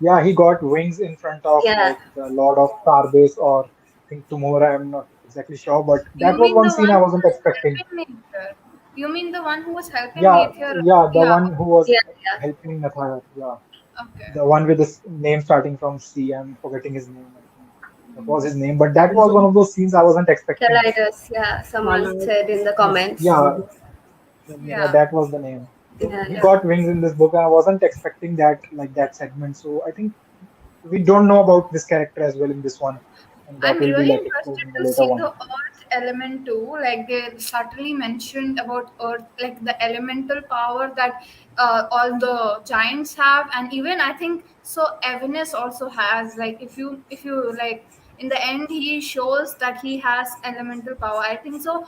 Yeah, he got wings in front of Yeah. like the Lord of Starbase, or I think Tomorrow. I'm not exactly sure, but You that was mean one the scene one I who wasn't was expecting. helping Nature? You mean the one who was helping Yeah, Nature? yeah, the Yeah. one who was Yeah, yeah. helping Nathar. Yeah, Okay. the one with the name starting from C. I'm forgetting his name. I think that was his name, but that There's was one one of those scenes I wasn't expecting. Calidus, yeah. Someone Twilight. said in the Yes, comments. Yeah, Calidus. Yeah, Yeah. that was the name. So Yeah, he Yeah. got wings in this book, and I wasn't expecting that, like that segment. So I think we don't know about this character as well in this one, and that I'm will be really like explored interested in the to later see one. the earth element too. Like they subtly mentioned about earth, like the elemental power that all the giants have, and even I think so. Evanus also has. Like if you like in the end, he shows that he has elemental power. I think so.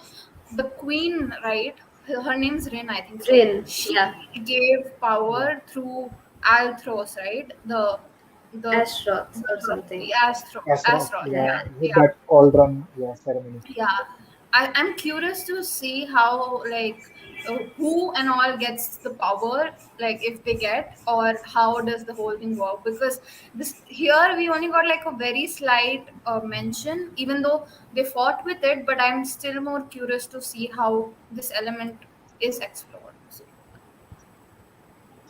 The queen, right? Her name's Rin. I think so. Rin. She Yeah, gave Yeah, power through Althros, right? The Astrox or the something. Asrock, Astro, Yeah, yeah, yeah, with yeah, that cauldron, yeah, ceremony. yeah. I'm curious to see how like who and all gets the power, like if they get, or how does the whole thing work? Because this here we only got like a very slight mention, even though they fought with it. But I'm still more curious to see how this element is explored. So,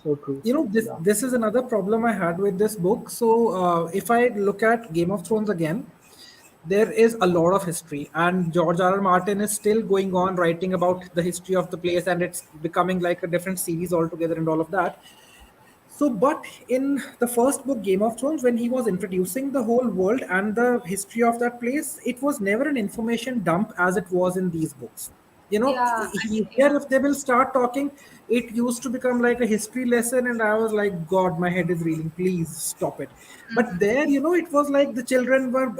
So true. This Yeah. this is another problem I had with this book. So if I look at Game of Thrones again, there is a lot of history, and George R. R. Martin is still going on writing about the history of the place, and it's becoming like a different series altogether and all of that. So, but in the first book, Game of Thrones, when he was introducing the whole world and the history of that place, it was never an information dump as it was in these books. yeah, Here, yeah. if they will start talking, it used to become like a history lesson, and I was like, God, my head is reeling. Please stop it. But there, it was like the children were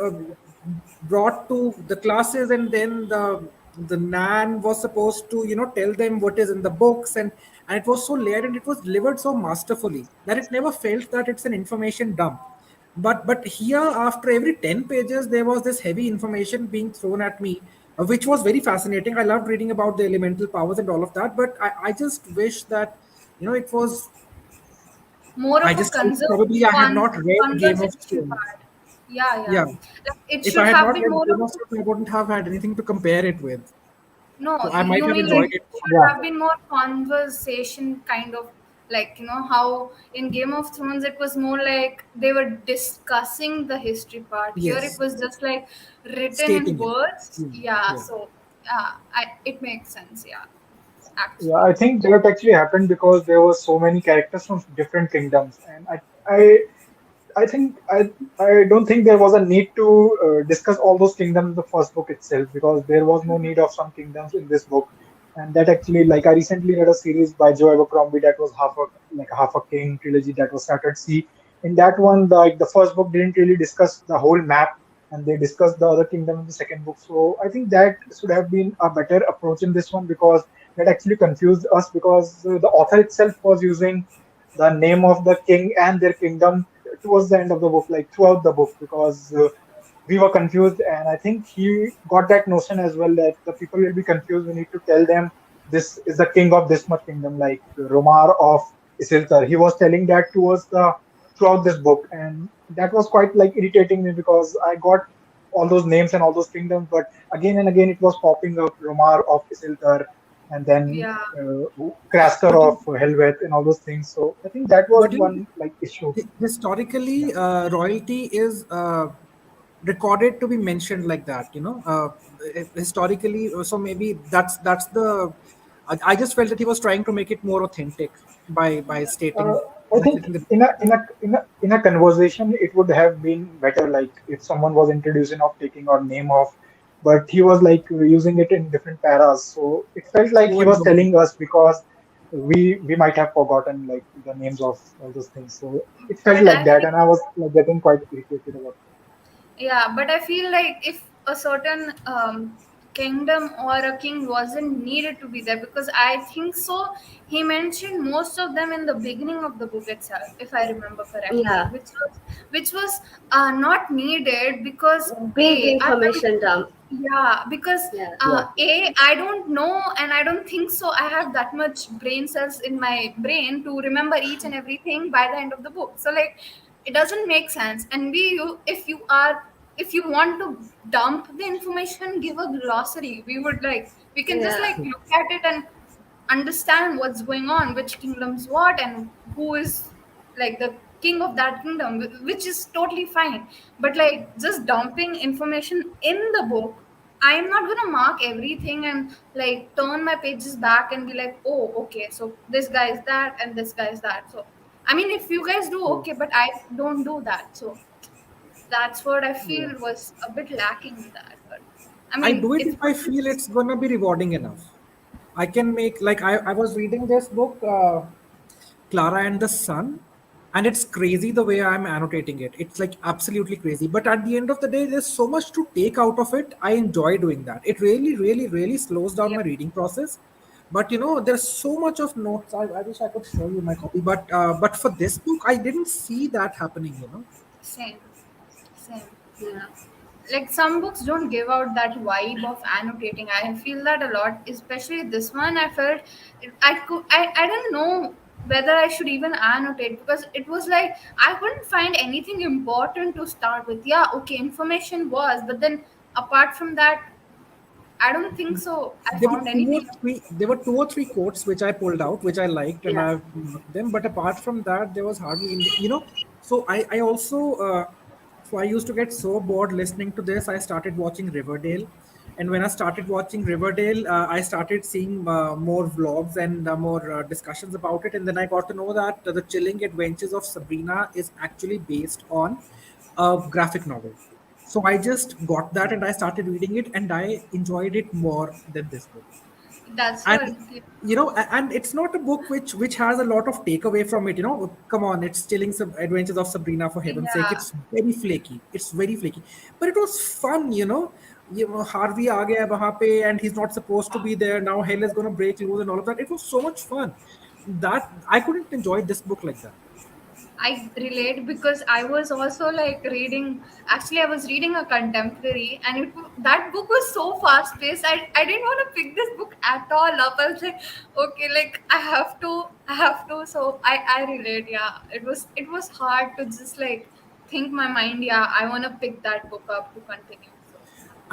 brought to the classes, and then the nan was supposed to tell them what is in the books, and it was so layered and it was delivered so masterfully that it never felt that it's an information dump. But here, after every 10 pages, there was this heavy information being thrown at me, which was very fascinating. I loved reading about the elemental powers and all of that, but I just wish that it was. More I of a just wish probably I had not read Game of conversation Thrones. part. Yeah, yeah. Yeah. Like, it If I should had have not been read more Game of of Thrones, I wouldn't have had anything to compare it with. no. So I might You have mean like enjoyed it it more. should Yeah. have been more conversation kind of, like how in Game of Thrones it was more like they were discussing the history part. Here it Yes. was just like written in Stating it. words. Yeah. Yeah. Yeah. So yeah, it makes sense. Yeah, Yeah, actually. I think that actually happened because there were so many characters from different kingdoms, and I think I don't think there was a need to discuss all those kingdoms in the first book itself because there was no need of some kingdoms in this book, and that actually like I recently read a series by Joe Abercrombie that was half a king trilogy that was Shattered Sea. In that one, the first book didn't really discuss the whole map, and they discussed the other kingdom in the second book. So I think that should have been a better approach in this one because that actually confused us because the author itself was using the name of the king and their kingdom towards the end of the book, like throughout the book, because we were confused. And I think he got that notion as well that the people will be confused. We need to tell them this is the king of this much kingdom, like Romar of Isiltar. He was telling that towards the throughout this book, and that was quite like irritating me because I got all those names and all those kingdoms, but again and again it was popping up Romar of Isiltar and then Yeah. Craster But of Helveth and all those things. So I think that was but one like issue. Yeah. historically, royalty is recorded to be mentioned like that. Historically. So maybe that's the. I just felt that he was trying to make it more authentic by Uh, stating I by think stating the in a details. in a conversation it would have been better like if someone was introducing of taking or name of, but he was like using it in different paras, so it felt like he Over and was over. telling us because we might have forgotten like the names of all those things. So it felt But like I that, feel and I was like getting quite irritated about Yeah, but I feel like if a certain kingdom or a king wasn't needed to be there, because I think so, he mentioned most of them in the beginning of the book itself, if I remember correctly, yeah. which was not needed because Big I'm information dump. yeah, because Yeah, it. Yeah. I don't know, and I don't think so. I have that much brain cells in my brain to remember each and everything by the end of the book. So like, it doesn't make sense. And if you want to dump the information, give a glossary. We can just yeah, like look at it and understand what's going on, which kingdom's what, and who is like the king of that kingdom, which is totally fine. But like just dumping information in the book, I am not gonna mark everything and like turn my pages back and be like, oh, okay, so this guy is that and this guy is that. So, I mean, if you guys do, Yes. okay, but I don't do that. So that's what I Yeah. feel was a bit lacking in that. But I I mean, do it it's if I good. feel it's gonna be rewarding enough. I can make like I was reading this book, Clara and the Sun, and it's crazy the way I'm annotating it. It's like absolutely crazy. But at the end of the day, there's so much to take out of it. I enjoy doing that. It really, really, really slows down Yep, my reading process. But there's so much of notes. I wish I could show you my copy. But for this book, I didn't see that happening. same, same. Yeah. Like some books don't give out that vibe of annotating. I feel that a lot, especially this one. I felt I didn't know whether I should even annotate because it was like I couldn't find anything important to start with. Yeah, okay, information was, but then apart from that, I don't think so I There were found two or anything. three. There were 2 or 3 quotes which I pulled out, which I liked, and Yeah. I marked them. But apart from that, there was hardly any. So I also so I used to get so bored listening to this. I started watching Riverdale, and when I started watching Riverdale, I started seeing more vlogs and more discussions about it. And then I got to know that the Chilling Adventures of Sabrina is actually based on a graphic novel. So I just got that and I started reading it and I enjoyed it more than this book. That's And what. and it's not a book which has a lot of takeaway from it. Come on, it's Chilling Adventures of Sabrina, for heaven's sake. Yeah, It's very flaky. It's very flaky, but it was fun. Harvey aa gaya hai wahan pe and he's not supposed to be there. Now hell is going to break loose and all of that. It was so much fun that I couldn't enjoy this book like that. I relate because I was also like reading. Actually, I was reading a contemporary, and that book was so fast paced. I didn't want to pick this book at all up. I was like, okay, like I have to. So I relate. Yeah, it was hard to just like think my mind. Yeah, I want to pick that book up to continue. So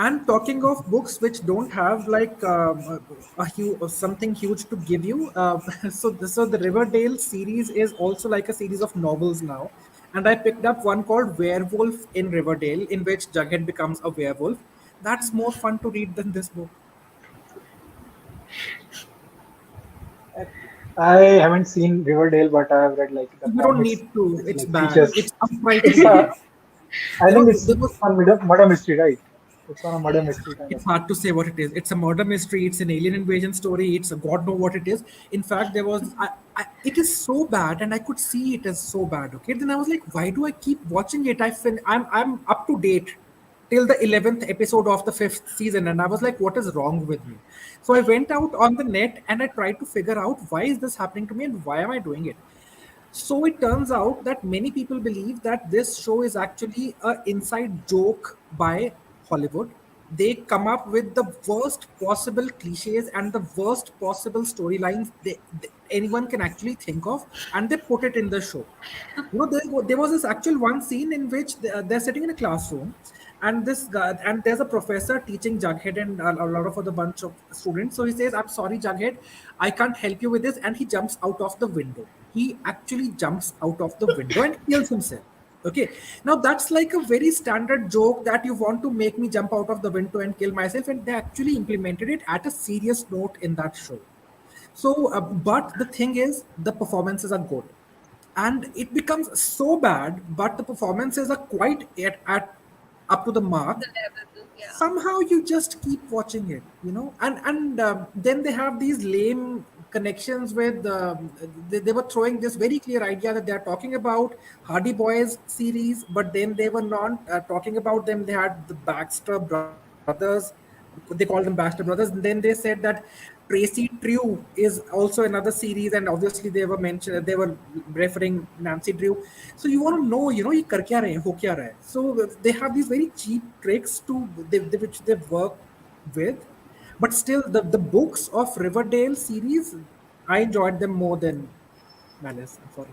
And talking of books which don't have like something huge to give you, so the Riverdale series is also like a series of novels now, and I picked up one called Werewolf in Riverdale, in which Jughead becomes a werewolf. That's more fun to read than this book. I haven't seen Riverdale, but I have read like the You don't comics, need to. which It's like bad. features. It's It's unfrightened. a. I think There was it's on murder mystery, right? It's on a murder mystery kind of it's thing. hard to say what it is. It's a murder mystery. It's an alien invasion story. It's a God know what it is. In fact, there was it is so bad, and I could see it as so bad. Okay, then I was like, why do I keep watching it? I'm up to date till the 11th episode of the 5th season, and I was like, what is wrong with me? So I went out on the net and I tried to figure out why is this happening to me and why am I doing it. So it turns out that many people believe that this show is actually a inside joke by Hollywood. They come up with the worst possible cliches and the worst possible storylines anyone can actually think of, and they put it in the show. There was this actual one scene in which they're sitting in a classroom, and this guy and there's a professor teaching Jughead and a lot of other bunch of students. So he says, "I'm sorry, Jughead, I can't help you with this," and he jumps out of the window. He actually jumps out of the window and kills himself. Okay, now that's like a very standard joke that you want to make me jump out of the window and kill myself, and they actually implemented it at a serious note in that show. So, but the thing is, the performances are good, and it becomes so bad, but the performances are quite at up to the the mark. level, yeah. Somehow you just keep watching it. And then they have these lame connections with they were throwing this very clear idea that they are talking about Hardy Boys series, but then they were not talking about them. They had the Baxter brothers. They called them Baxter brothers, and then they said that Tracy Drew is also another series, and obviously they were mentioned. They were referring Nancy Drew. So you want to know, ye kar kya rahe, ho kya rahe. So they have these very cheap tricks which they work with, but still the books of Riverdale series, I enjoyed them more than Malice. I'm sorry.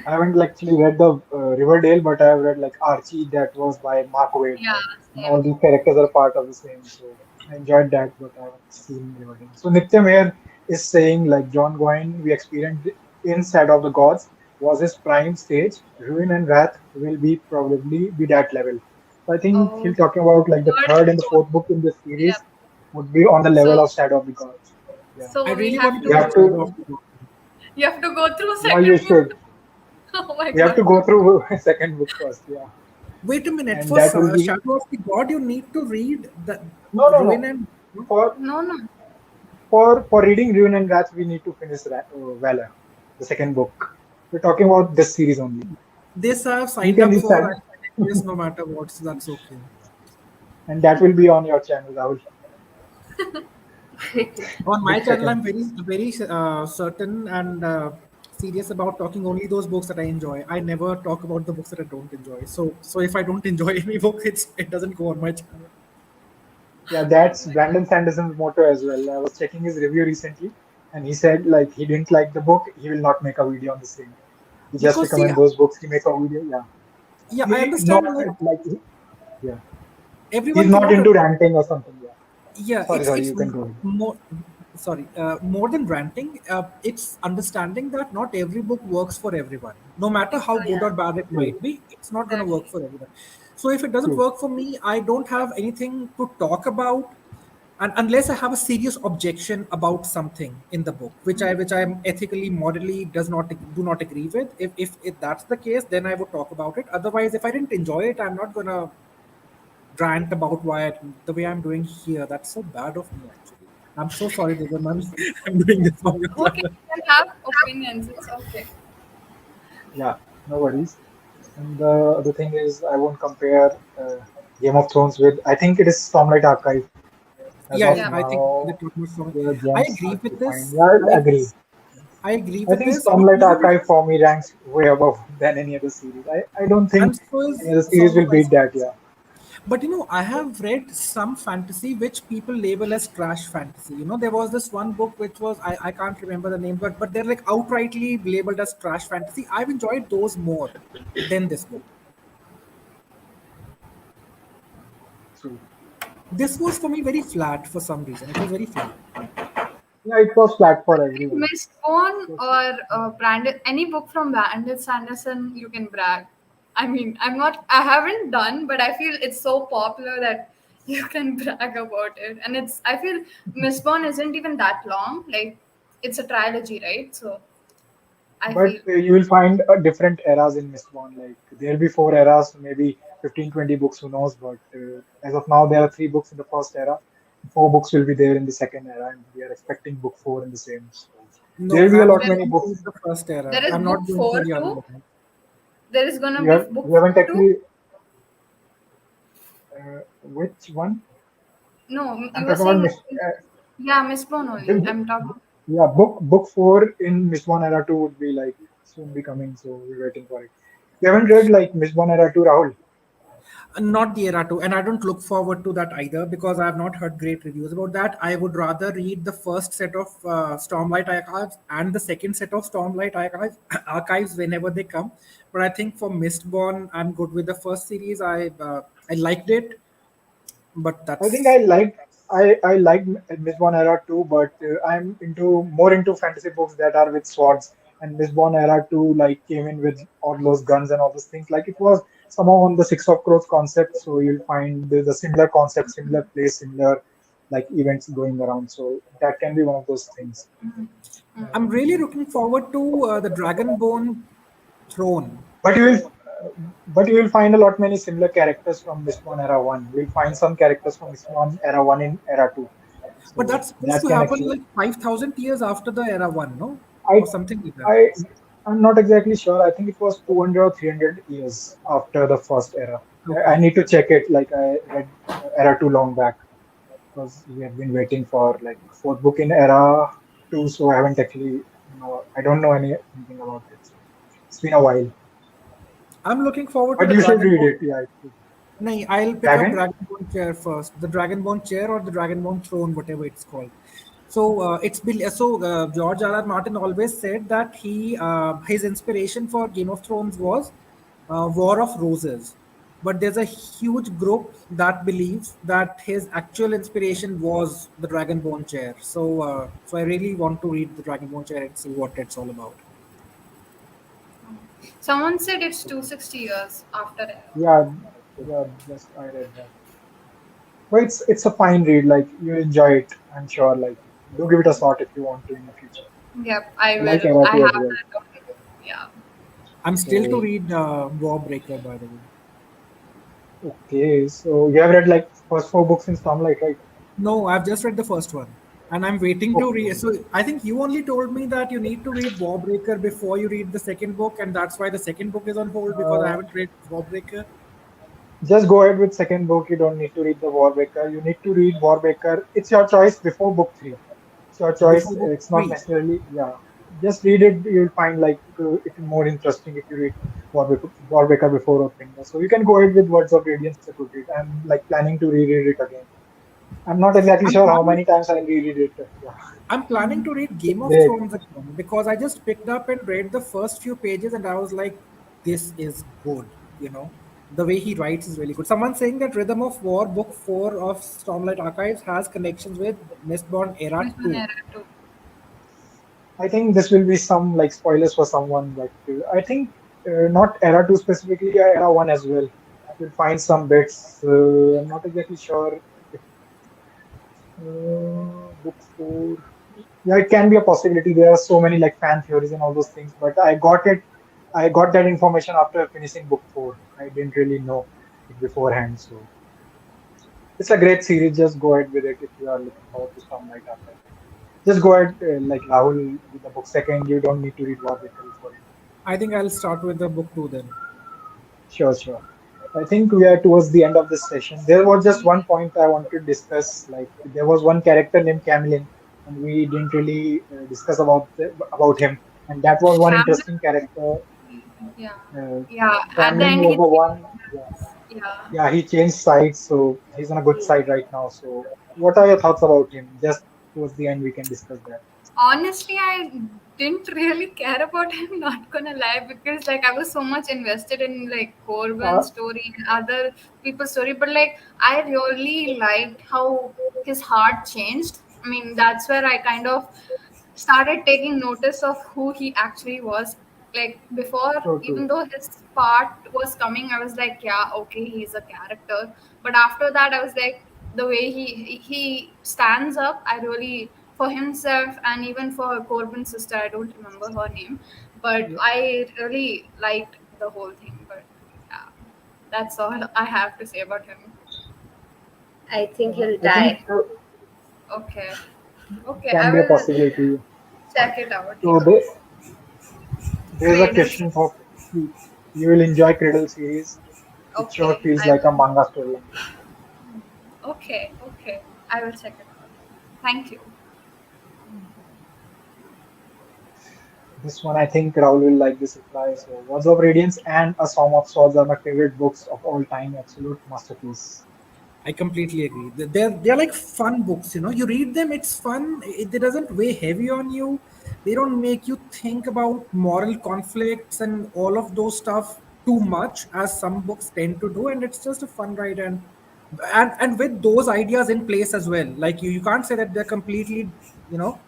I haven't actually read the Riverdale, but I have read like Archie, that was by Mark Waid, Yeah, and same. all these characters are part of the same. So I enjoyed that, but I haven't seen Riverdale. So Nityam here is saying like John Goyne, we experienced inside of the gods was his prime stage. Ruin and Wrath will be probably be that level. So I think he'll Oh, talking about like the third third and and the fourth. fourth book in this Yeah. series would be on the level So of Shadow of the Gods. Yeah, I so we really have want to we to read have Shadow of to. the Gods. you have to go through Yeah, you second book. should. Oh my We have to god. go through second book first. Yeah, Wait a minute. and For that will be Shadow of the God, you need to read the no. Ruin and. No? For No, no. reading Ruin and Wrath, we need to finish Valor, the second book. We're talking about this series only. This I have You signed can up for. decide, I find this no matter what, so that's okay. and that will be on your channel, Rahul. On my Book channel, second. I'm very certain and serious about talking only those books that I enjoy. I never talk about the books that I don't enjoy. So if I don't enjoy any book, it doesn't go on my channel. Yeah, that's Brandon Sanderson's motto as well. I was checking his review recently, and he said like he didn't like the book, he will not make a video on the same. He just Because see, recommend those books. He make a video. Yeah, yeah, I he not understand. Like like yeah. He's everyone not cannot. into ranting or something. Yeah. Yeah, Sorry. it's You can go ahead. more. Sorry, more than ranting. It's understanding that not every book works for everyone. No matter how Exactly. good or bad it True. might be, it's not going to work Exactly. for everyone. So if it doesn't True. work for me, I don't have anything to talk about, and unless I have a serious objection about something in the book, which I am ethically, morally do not agree with. If that's the case, then I would talk about it. Otherwise, if I didn't enjoy it, I'm not gonna rant about the way I'm doing here. That's so bad of me, actually. I'm so sorry, Devon. I'm doing this on your Okay, channel. you can have opinions. It's okay. Yeah. No worries. And the other thing is, I won't compare Game of Thrones with. I think it is Stormlight Archive as Yeah, of yeah, Yeah. I think now. the talking from. The I gems agree are to with find. this. Yeah, I I agree. I agree I with think this, but Stormlight even Archive for me ranks way above than any other series. I don't and think so any is other series Song will of Ice beat and that. Fire. Yeah. But I have read some fantasy which people label as trash fantasy. There was this one book which was I can't remember the name, but they're like outrightly labeled as trash fantasy. I've enjoyed those more than this book. True. This was for me very flat for some reason. It was very flat. Yeah, it was flat for everyone. Miss Bone So, or Brandon, any book from Brandon Sanderson, you can brag. I mean, I haven't done, but I feel it's so popular that you can brag about it. And I feel Miss Bone isn't even that long. Like, it's a trilogy, right? So, I but feel. you will find different eras in Mistborn. Like there'll be four eras, maybe 15, 20 books, who knows? But as of now, there are three books in the first era. Four books will be there in the second era, and we are expecting book four in the same. So there No, will be a I'm lot only There, many going to books. read the first era. there is I'm book not going for four the other too. one. There is gonna be book You haven't four too. actually which one? No, I'm you were talking about saying, yeah, Miss Bone only. the, I'm talking. yeah, book four in Mistborn era two would be like soon be coming, so we're waiting for it. You haven't read like Mistborn era two, Rahul? Not the era 2, and I don't look forward to that either because I have not heard great reviews about that. I would rather read the first set of Stormlight Archives and the second set of Stormlight Archives whenever they come. But I think for Mistborn, I'm good with the first series. I liked it, but I think that's I like Mistborn era too, but I'm into more into fantasy books that are with swords. And Mistborn era two like came in with all those guns and all those things. Like it was somehow on the Six of Crows concept, so you'll find there's a similar concept, similar place, similar like events going around. So that can be one of those things. I'm really looking forward to the Dragonbone throne. But you will but you will find a lot many similar characters from Mistborn era one. You'll find some characters from Mistborn era one in era two. But So that's supposed that to can happen actually like 5,000 years after the era 1, no? Or I something like that. I I'm not exactly sure. I think it was 200 or 300 years after the first era. I Okay. need to check it. Like I read era too long back because we have been waiting for like fourth book in era two, so I haven't actually I don't know anything about it. So it's been a while, I'm looking forward to but the you should read Dragonbone. it. Yeah, it's good. No, I'll pick up Dragon. Dragonbone chair first. The Dragonbone chair or the Dragonbone throne, whatever it's called. So George R. R. Martin always said that his inspiration for Game of Thrones was War of Roses, but there's a huge group that believes that his actual inspiration was the Dragonbone chair. So I really want to read the Dragonbone chair and see what it's all about. Someone said it's 260 years after era. Yeah, Yeah, just I read that. But it's a fine read. Like you enjoy it, I'm sure. Like do give it a shot if you want to in the future. Yep, I I like will. Era I 2 as have well. that already. Yeah. I'm still to So read War Breaker, by the way. okay, so you have read like first four books in Stormlight, right? No, I've just read the first one, and I'm waiting to read. Okay. So I think you only told me that you need to read Warbreaker before you read the second book, and that's why the second book is on hold because I Uh, haven't read Warbreaker just go ahead with second book. You don't need to read the Warbreaker. You need to read Warbreaker. It's your choice before book three. It's your choice. before book It's not three. necessarily, yeah. Just read it. You'll find like it more interesting if you read Warbreaker before Oathbringer. So you can go ahead with Words of Radiance. It's a good read. I'm like planning to reread it again. I'm not exactly I'm sure how planning. many times I'll reread it. Yeah, I'm planning to read it's Game of great. Thrones again because I just picked up and read the first few pages and I was like, this is good. You know, the way he writes is really good. Someone saying that Rhythm of War, book four of Stormlight Archives, has connections with Mistborn Era Miss 2. Manera too. I think this will be some like spoilers for someone, but I think not Era 2 specifically, Era 1 as well. You'll find some bits. I'm not exactly sure if book 4. Yeah, it can be a possibility. There are so many like fan theories and all those things, but I got that information after finishing book 4. I didn't really know it beforehand, so it's a great series. Just go ahead with it if you are looking forward to Stormlight Archive. Just go ahead, like Rahul, with the book second. You don't need to read Warwick before it. I think I'll start with the book two then. Sure, sure. I think we are towards the end of this session. There was just one point I want to discuss. Like there was one character named Camlin, and we didn't really discuss about him. And that was one Camden. interesting character. Yeah. Uh, Yeah. At the Camlin end, was he. the one. Yeah, Yeah. yeah. He changed sides, so he's on a good side right now. So, what are your thoughts about him? Just towards the end, we can discuss that. Honestly, I didn't really care about him, not gonna lie, because like I was so much invested in like Uh, Corbin's story and other people's story, but like I really liked how his heart changed. I mean, that's where I kind of started taking notice of who he actually was. Like before, so even true. though his part was coming, I was like, yeah, okay, he's a character. But after that, I was like, the way he stands up, I really for himself and even for Corbin's sister, I don't remember her name, but Yeah, I really liked the whole thing. But yeah, that's all I have to say about him. I think he'll I think die. Okay, okay, can I be a will possibility. check it out. So Yeah, there's a Cradle. question for you. You will enjoy Cradle series. It sure Okay, feels I like a will. manga storyline. Okay, okay. I will check it out. Thank you. This one, I think Raul will like this reply. So, Words of Radiance and A Song of Swords are my favorite books of all time. Absolute masterpiece. I completely agree. They're like fun books, you know. You read them, it's fun. It doesn't weigh heavy on you. They don't make you think about moral conflicts and all of those stuff too much, as some books tend to do. And it's just a fun ride, and with those ideas in place as well. Like you can't say that they're completely, you know,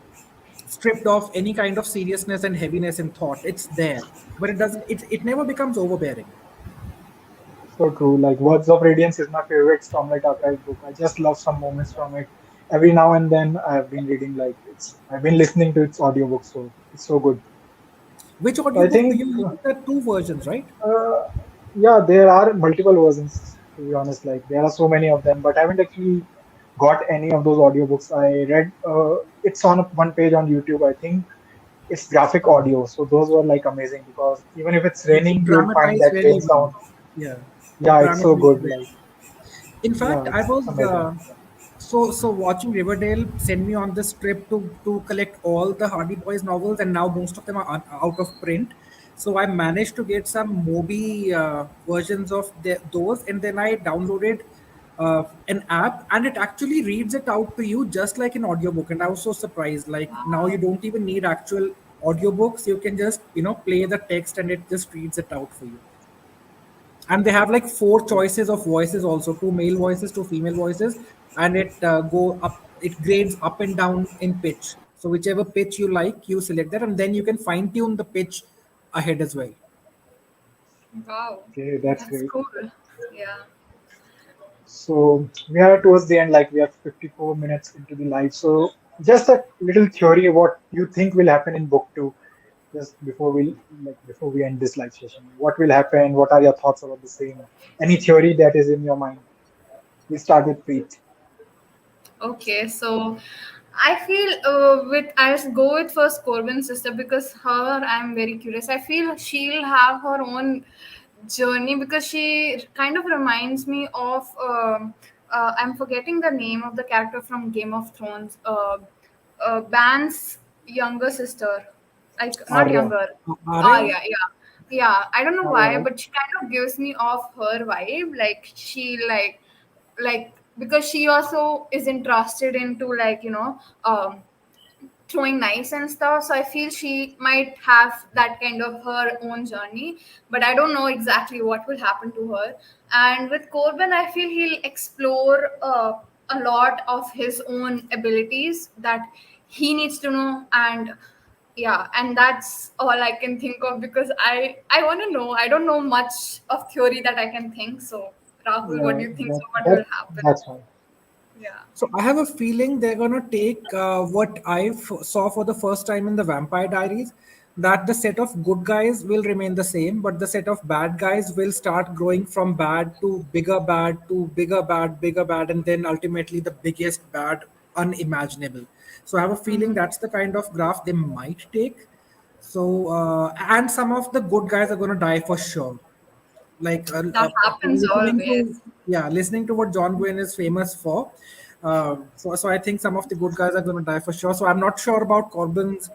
stripped of any kind of seriousness and heaviness in thought. It's there, but it doesn't. It never becomes overbearing. So true. Like Words of Radiance is my favorite Stormlight Archive book. I just love some moments from it. Every now and then, I've been reading like it's. I've been listening to its audiobook, so it's so good. Which So I audiobook do think you use? There are two versions, right? Uh, yeah, there are multiple versions, to be honest. Like, there are so many of them, but I haven't actually got any of those audiobooks. I read it's on one page on YouTube. I think it's graphic audio. So, those were like amazing because even if it's It raining, you'll find dramatized that very rain well. sound. Yeah, it Yeah, it's so dramatized good. very Like, in fact, yeah, I it's was amazing. so watching Riverdale send me on this trip to collect all the Hardy Boys novels, and now most of them are out of print. So I managed to get some Mobi versions of those, and then I downloaded an app, and it actually reads it out to you just like an audiobook. And I was so surprised. Like now you don't even need actual audiobooks; you can just play the text, and it just reads it out for you. And they have like four choices of voices also, two male voices, two female voices, and it grades up and down in pitch. So whichever pitch you like, you select that, and then you can fine tune the pitch ahead as well. Wow, Okay, that's that's great. cool. Yeah. So we are towards the end, like we are 54 minutes into the live. So just a little theory of what you think will happen in book two, just before we end this live session. What will happen? What are your thoughts about the same? Any theory that is in your mind? We start with Preet. Okay, so I feel with I'll go with first Corbin's sister because her I'm very curious. I feel she'll have her own journey because she kind of reminds me of I'm forgetting the name of the character from Game of Thrones. Ban's younger sister, like not Arya. younger. Ah, Arya? yeah, yeah, yeah. I don't know Arya, why, right? but she kind of gives me off her vibe. Like she like because she also is interested into throwing knives and stuff, so I feel she might have that kind of her own journey, but I don't know exactly what will happen to her. And with Corbin, I feel he'll explore a lot of his own abilities that he needs to know. And yeah, and that's all I can think of because I want to know. I don't know much of theory that I can think. So Rahul, what Yeah, do you think, that, so what that will happen? that's fine. Yeah. So I have a feeling they're gonna take what saw for the first time in the Vampire Diaries, that the set of good guys will remain the same, but the set of bad guys will start growing from bad to bigger bad, bigger bad, and then ultimately the biggest bad unimaginable. So I have a feeling that's the kind of graph they might take. So and some of the good guys are gonna die for sure, like That happens listening always. to, yeah, listening to what John Gwen is famous for. So I think some of the good guys are going to die for sure. So I'm not sure about Corbin's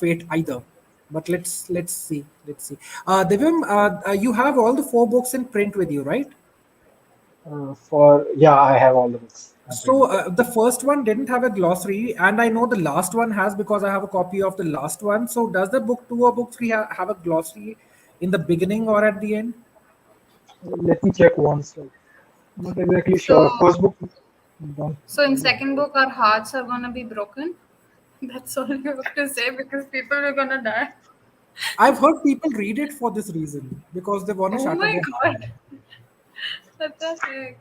fate either. But let's see. Divyam, you have all the four books in print with you, right? I have all the books. I'm So reading. the first one didn't have a glossary, and I know the last one has because I have a copy of the last one. So does the book two or book three have a glossary in the beginning or at the end? Let me check once. Like, not exactly sure. So First book, don't So in really second have it. book, our hearts are gonna be broken. That's all you have to say because people are gonna die. I've heard people read it for this reason because they want to Oh shatter my their heart. god, what the heck?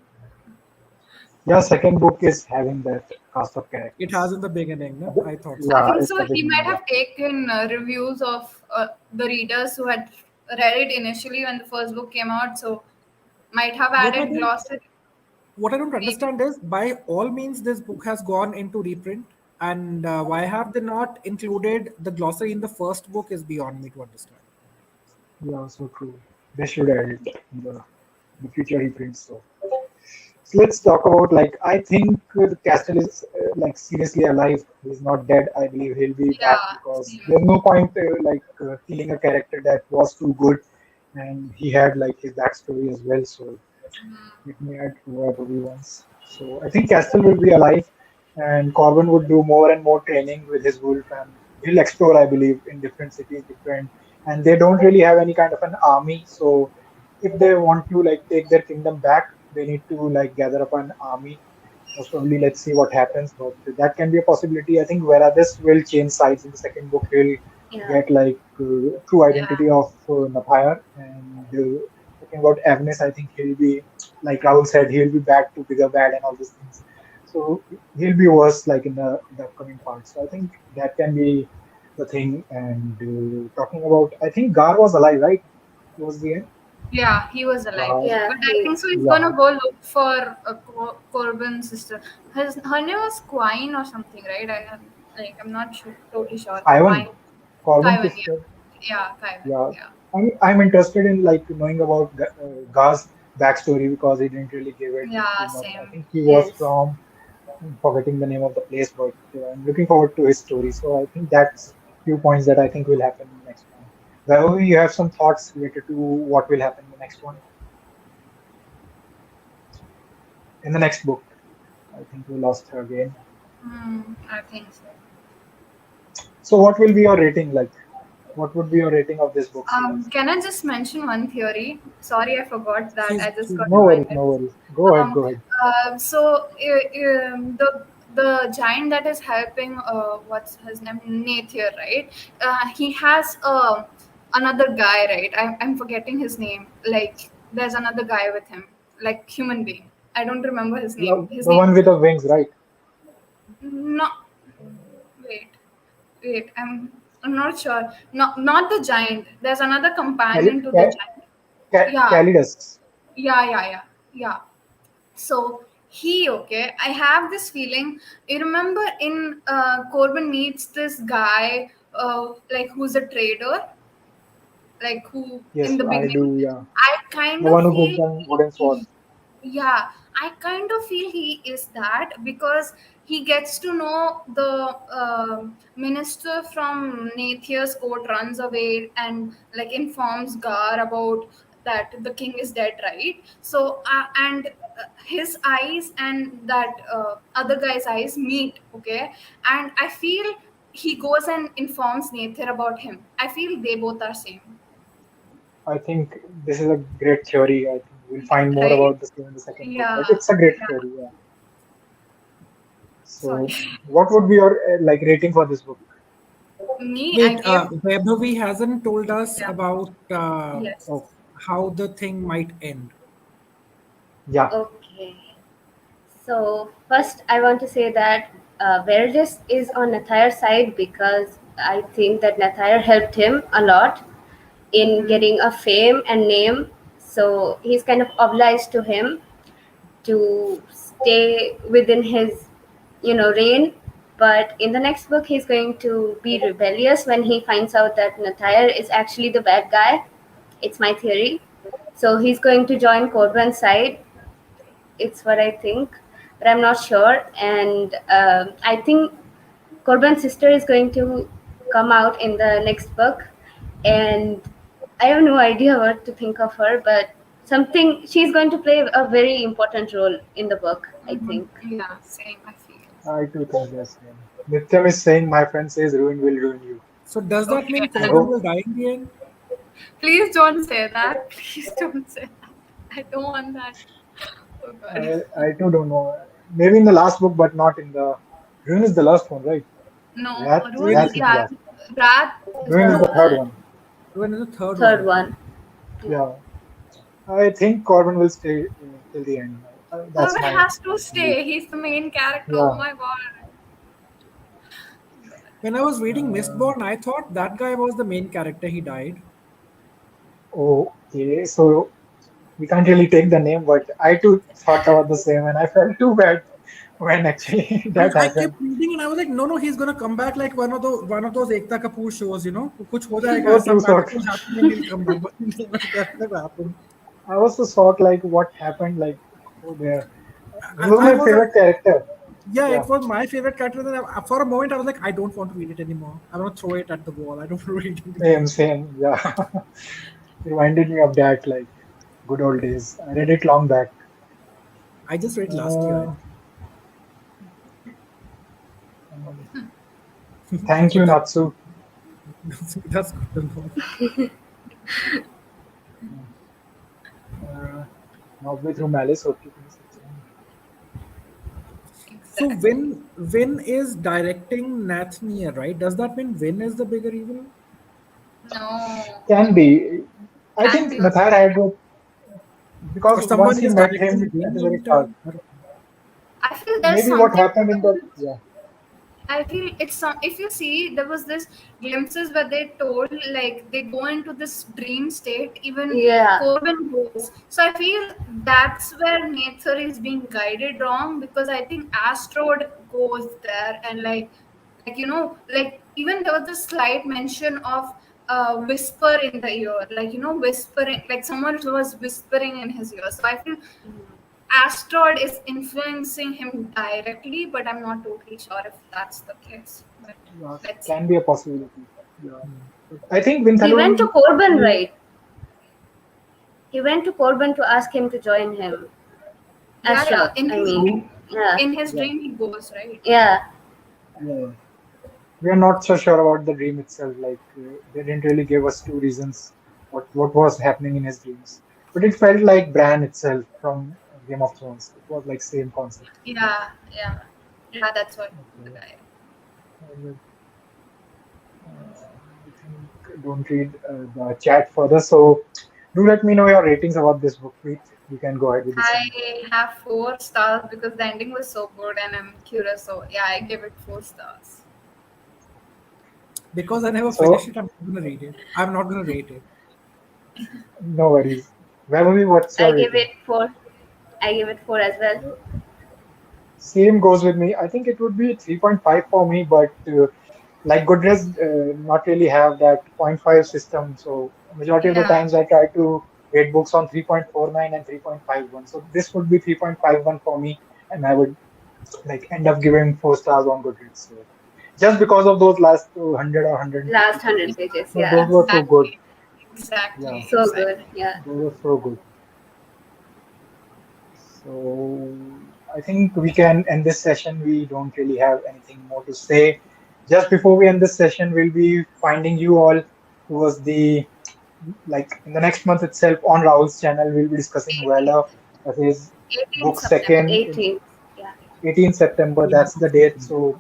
Yeah, second book is having that cast of It has characters. in the beginning, no? I thought so. I Yeah, think it's so. the He beginning. might Yeah. have taken reviews of the readers who had read it initially when the first book came out. So might have What I added don't glossary. what I don't Maybe. understand is, by all means this book has gone into reprint, and why have they not included the glossary in the first book is beyond me to understand. Yeah, so true. They should add it in the future reprints. So let's talk about, like, I think the Castle is like seriously alive. He's not dead. I believe he'll be back Yeah. because Same. there's no point killing a character that was too good, and he had like his backstory as well. So let me add whoever he wants. So I think Castle will be alive, and Corbin would do more and more training with his wolf, and he'll explore, I believe, in different cities, different, and they don't really have any kind of an army. So if they want to like take their kingdom back, they need to like gather up an army. Most probably, let's see what happens, but that can be a possibility. I think whereas will change sides in the second book, he'll Yeah. get true Yeah. identity of Naphire, and talking about Avnis, I think he'll be, like Rahul said, he'll be back to bigger bad and all these things. So he'll be worse like in the upcoming parts. So I think that can be the thing. And talking about, I think Gar was alive, right? Towards the end. Yeah, he was alive. Gar, Yeah. But I think so. He's yeah, gonna go look for Corbin's sister. Her name was Quine or something, right? I'm not sure, totally sure. Ivan, Quine, Corbin Kyvan, sister. yeah, yeah, Kyvan, Yeah, yeah, I'm interested in like knowing about Gar's backstory because he didn't really give it yeah. too much. I Same. think he was Yes. from, I'm forgetting the name of the place, but I'm looking forward to his story. So I think that's few points that I think will happen in the next one. Vaibhav, you have some thoughts related to what will happen in the next one, in the next book. I think we lost her again. I think so. So what will be your rating like? What would be your rating of this book series? Can I just mention one theory? Sorry, I forgot that. I just got No worries, reminded. no worries. Go ahead, Um, go ahead. the giant that is helping, what's his name, Nathir, right? He has another guy, right? I'm forgetting his name. Like there's another guy with him, like human being. I don't remember his name. His The name one is with the wings, right? not. Wait, wait. I'm not sure. Not the giant. There's another Cali- companion to the Ca- giant. Yeah, Calidus. yeah. So he okay. I have this feeling. You remember in Corbin meets this guy, like who's a trader, like who in Yes, the I beginning. do. Yeah, I kind the of one who gives feel them wooden swords. yeah, I kind of feel he is that because he gets to know the minister from Nathia's court runs away and like informs Gar about that the king is dead, right? So and his eyes and that other guy's eyes meet, okay, and I feel he goes and informs Nathia about him. I feel they both are same, I think this is a great theory. I think we'll find more right? about this in the second book, but Yeah, it's a great yeah. theory. Yeah. Sorry. So, what would be your like rating for this book? Me, I Wait, gave Vaibhavi hasn't told us yeah, about yes. Oh, how the thing might end. yeah. Okay. So first, I want to say that Verdes is on Nathayer's side because I think that Nathayer helped him a lot in Mm-hmm. getting a fame and name. So he's kind of obliged to him to stay within his, reign. But in the next book, he's going to be rebellious when he finds out that Nathayer is actually the bad guy. It's my theory. So he's going to join Corbin's side. It's what I think, but I'm not sure. And I think Corbin's sister is going to come out in the next book, and I have no idea what to think of her, but something she's going to play a very important role in the book, I think. Yeah, same. I feel. I too think the same. Nityam is saying, my friend says, ruin will ruin you. So does that Okay. mean I Corbin hope. will die in the end? Please don't say that. Please don't say that. I don't want that. Oh God. I too don't know. Maybe in the last book, but not in the. Ruin is the last one, right? No, Wrath, Ruin Ruin. is Wrath is the Yeah, last. Wrath is Ruin is the the no. third one. Ruin is the third Third one. one. Yeah. Yeah, I think Corbin will stay till the end. That's Corbin my has to belief. stay. He's the main character. Oh Yeah. my God. When I was reading Uh, Mistborn, I thought that guy was the main character. He died. okay, so we can't really take the name, but I too thought about the same, and I felt too bad when actually And that I happened. kept reading, and I was like, no, no, he's gonna come back like one of those Ekta Kapoor shows, कुछ हो जाएगा, So true, some so magic true. will happen and he'll come back, but that never happened. I was so shocked, like what happened, like oh there. He was I my was favorite character. yeah, Yeah, it was my favorite character. Then for a moment, I was like, I don't want to read it anymore. I want to throw it at the wall. I don't want to read it anymore. same, same. Yeah, reminded me of that, like good old days. I read it long back. I just read last year. Uh, um, Thank So you, Natsu. that's good to know. Uh, Halfway through Malice, okay. So Exactly. Vin is directing Nathmir, right? Does that mean Vin is the bigger evil? No, Can be. I can think be. Nathar had Or because once someone he is met him directing at Vin the in very start, return? I don't know. I feel there's maybe what something. happened in the yeah. I feel it's some. If you see, there was this glimpses where they told like they go into this dream state. Even Yeah. Corbin goes. So I feel that's where nature is being guided wrong because I think Astrod goes there and like even there was a slight mention of whisper in the ear, like whispering, like someone was whispering in his ear. So I feel Asteroid is influencing him directly, but I'm not totally sure if that's the case. But let's see. Can be a possibility. Yeah. But I think He went to Vinthalun Corbin, will right? He went to Corbin to ask him to join him. Yeah. Astrod, In I his mean. who Yeah. in his yeah, dream, he goes right. Yeah. yeah. We are not so sure about the dream itself. Like they didn't really give us two reasons what was happening in his dreams. But it felt like Bran itself from Game of Thrones. It was like same concept. Yeah. That's what the Okay. guy. I think don't read the chat further. So Do let me know your ratings about this book, Preet. You can go ahead with the same. I have 4 stars because the ending was so good and I'm curious. So yeah, I give it 4 stars. Because I never finished So, it, I'm not gonna read it. I'm not gonna rate it. no worries. Vaibhavi, what's I your give rating? it 4. I give it 4 as well. Same goes with me. I think it would be 3.5 for me, but like Goodreads not really have that point 0.5 system. So majority of the Yeah. times I try to rate books on 3.49 and 3.51. So this would be 3.51 for me, and I would like end up giving 4 stars on Goodreads. So just because of those last 100 or 150 Last 100 pages. pages, So yeah. those were so good. Exactly. Yeah, Exactly. So good, Exactly. yeah. those were so good. So I think we can end this session. We don't really have anything more to say. Just before we end this session, we'll be finding you all towards the like in the next month itself on Rahul's channel. We'll be discussing 18th, Valor, that is 18th book September. second, 18th, yeah. 18th September. That's the date. So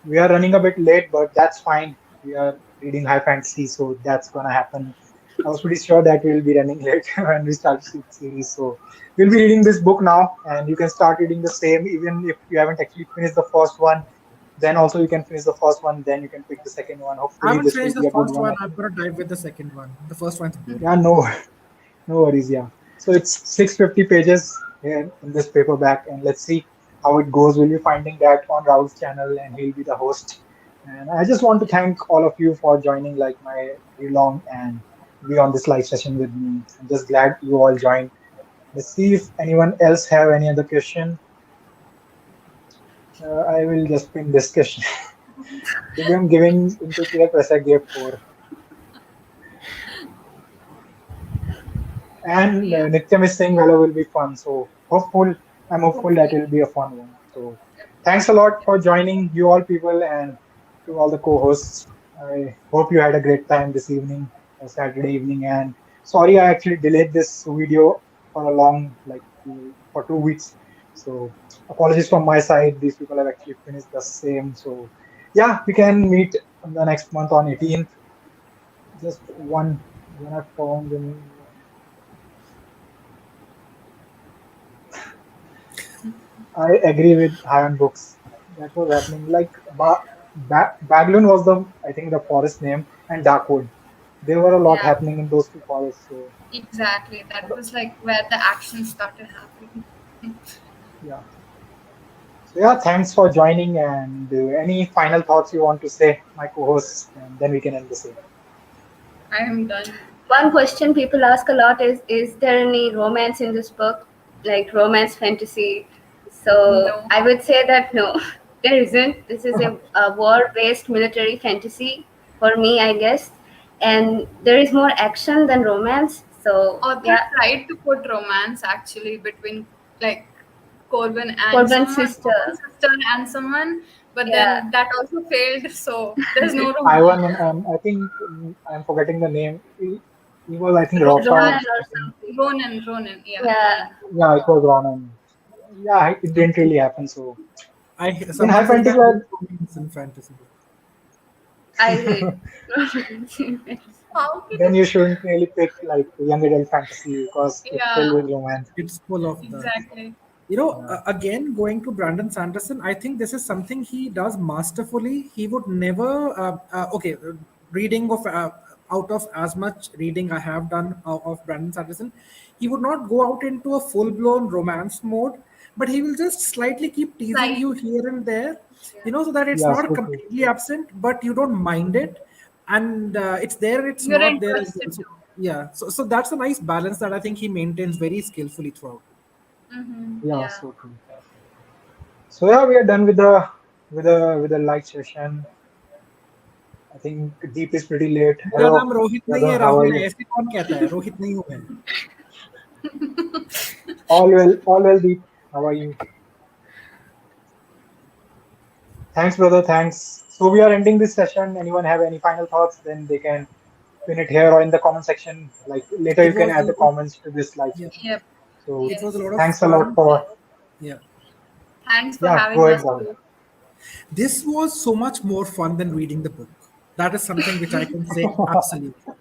we are running a bit late, but that's fine. We are reading high fantasy, so that's gonna happen. I was pretty sure that we'll be running late when we start the series. So we'll be reading this book now, and you can start reading the same, even if you haven't actually finished the first one. Then also you can finish the first one, then you can pick the second one. I Hopefully haven't this will finished be the a good first one. one. I I'm think. gonna dive with the second one. The first one's good. Yeah, no, no worries. Yeah. So it's 650 pages here in this paperback, and let's see how it goes. We'll be finding that on Raul's channel, and he'll be the host. And I just want to thank all of you for joining, like my Readalong, and be on this live session with me. I'm just glad you all joined. Let's see if anyone else have any other question. I will just pin this question. Divyam giving into the press I gave for. And Yeah. Nityam is saying Velo will be fun. So I'm hopeful that Hopefully. it will be a fun one. So thanks a lot for joining you all people and to all the co-hosts. I hope you had a great time this evening, Saturday evening. And sorry, I actually delayed this video for a long, like for 2 weeks. So apologies from my side. These people have actually finished the same. So yeah, we can meet the next month on 18th. Just one, when I found the I agree with high on books. That was happening. Like Bagloon was I think the forest name, and Darkwood. There were a lot Yeah. happening in those two forests. So Exactly. That was like where the action started happening. yeah. So yeah, thanks for joining. And any final thoughts you want to say, my co-hosts, and then we can end the same. I am done. One question people ask a lot is there any romance in this book? Like romance fantasy? So No. I would say that no, there isn't. This is a war based military fantasy for me, I guess. And there is more action than romance. So Author yeah, tried to put romance actually between like Corbin's sister. Corbin's sister and someone, but Yeah, then that also failed. So there's no Ivan, romance. I think I'm forgetting the name. He was, I think, Roka. Ronan or I think. something. Ronan. Yeah, Yeah, Ronan. Yeah, it was Ronan. Yeah, it didn't really happen. So in high Someone says that fantasy, there is romance in fantasy book. I read romance. How can then you? you shouldn't really pick like young adult fantasy because it's filled Yeah, with romance. It's full of that. exactly. Yeah. Again, going to Brandon Sanderson, I think this is something he does masterfully. He would never, reading of out of as much reading I have done of Brandon Sanderson, he would not go out into a full blown romance mode, but he will just slightly keep teasing Side. you here and there, so that it's Yeah, not so true. completely absent, but you don't mind it, and it's there, it's You're not there as well. interested So, too. yeah, so that's a nice balance that I think he maintains very skillfully throughout. Yeah, Yeah. so true. So yeah, we are done with the live session. I think Deep is pretty late. मेरा Hello, नाम रोहित नहीं brother. है, How are Rahul है, you? ऐसे कौन कहता है? रोहित नहीं हूँ मैं. All well, Deep. How are you? Thanks, brother. Thanks. So we are ending this session. Anyone have any final thoughts? Then they can pin it here or in the comment section. Like later, It you can was a add the lot of, comments to this live yeah, session. Yep. So it was a Yes. lot of thanks a lot fun. for Yeah, Thanks for yeah. Go having ahead, us Rahul. too. this was so much more fun than reading the book. That is something which I can say absolutely.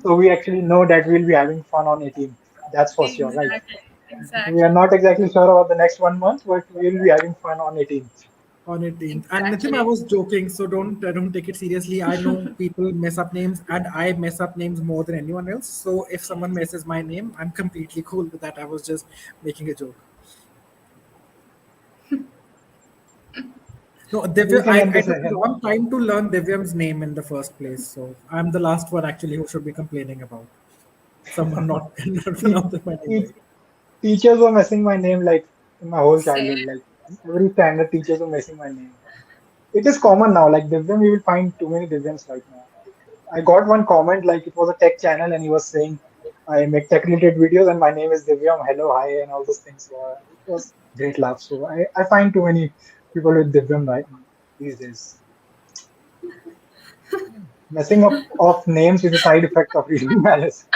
So we actually know that we'll be having fun on 18th. That's for sure, right? Exactly. We are Exactly. not exactly sure about the next 1 month, but we'll be having fun on 18th. On 18th. And Nitin, I Exactly. was joking, so don't take it seriously. I know people mess up names, and I mess up names more than anyone else. So if someone messes my name, I'm completely cool with that. I was just making a joke. No, Do you Divya, think in I this took a session, long time to learn Divyam's name in the first place. So I'm the last one actually who should be complaining about someone not, not te- pronouncing my name te- right. teachers were messing my name like in my whole Same. childhood. Like every standard teachers were messing my name. It is common now. Like Divyam, you will find too many Divyams right now. I got one comment like it was a tech channel and he was saying I make tech related videos and my name is Divyam, hello, hi, and all those things. So it was great laugh. So I find too many people with Divyam right now these days. Messing up of names is a side effect of reading Malice.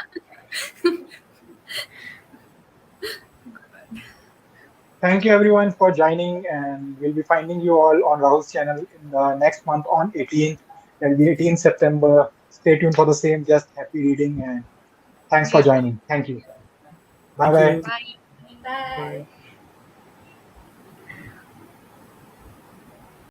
Thank you everyone for joining, and we'll be finding you all on Rahul's channel in the next month on 18th. That'll be 18th September. Stay tuned for the same. Just happy reading and thanks for Yeah. joining. Thank you. Bye Thank bye. you. Bye. Bye. Bye.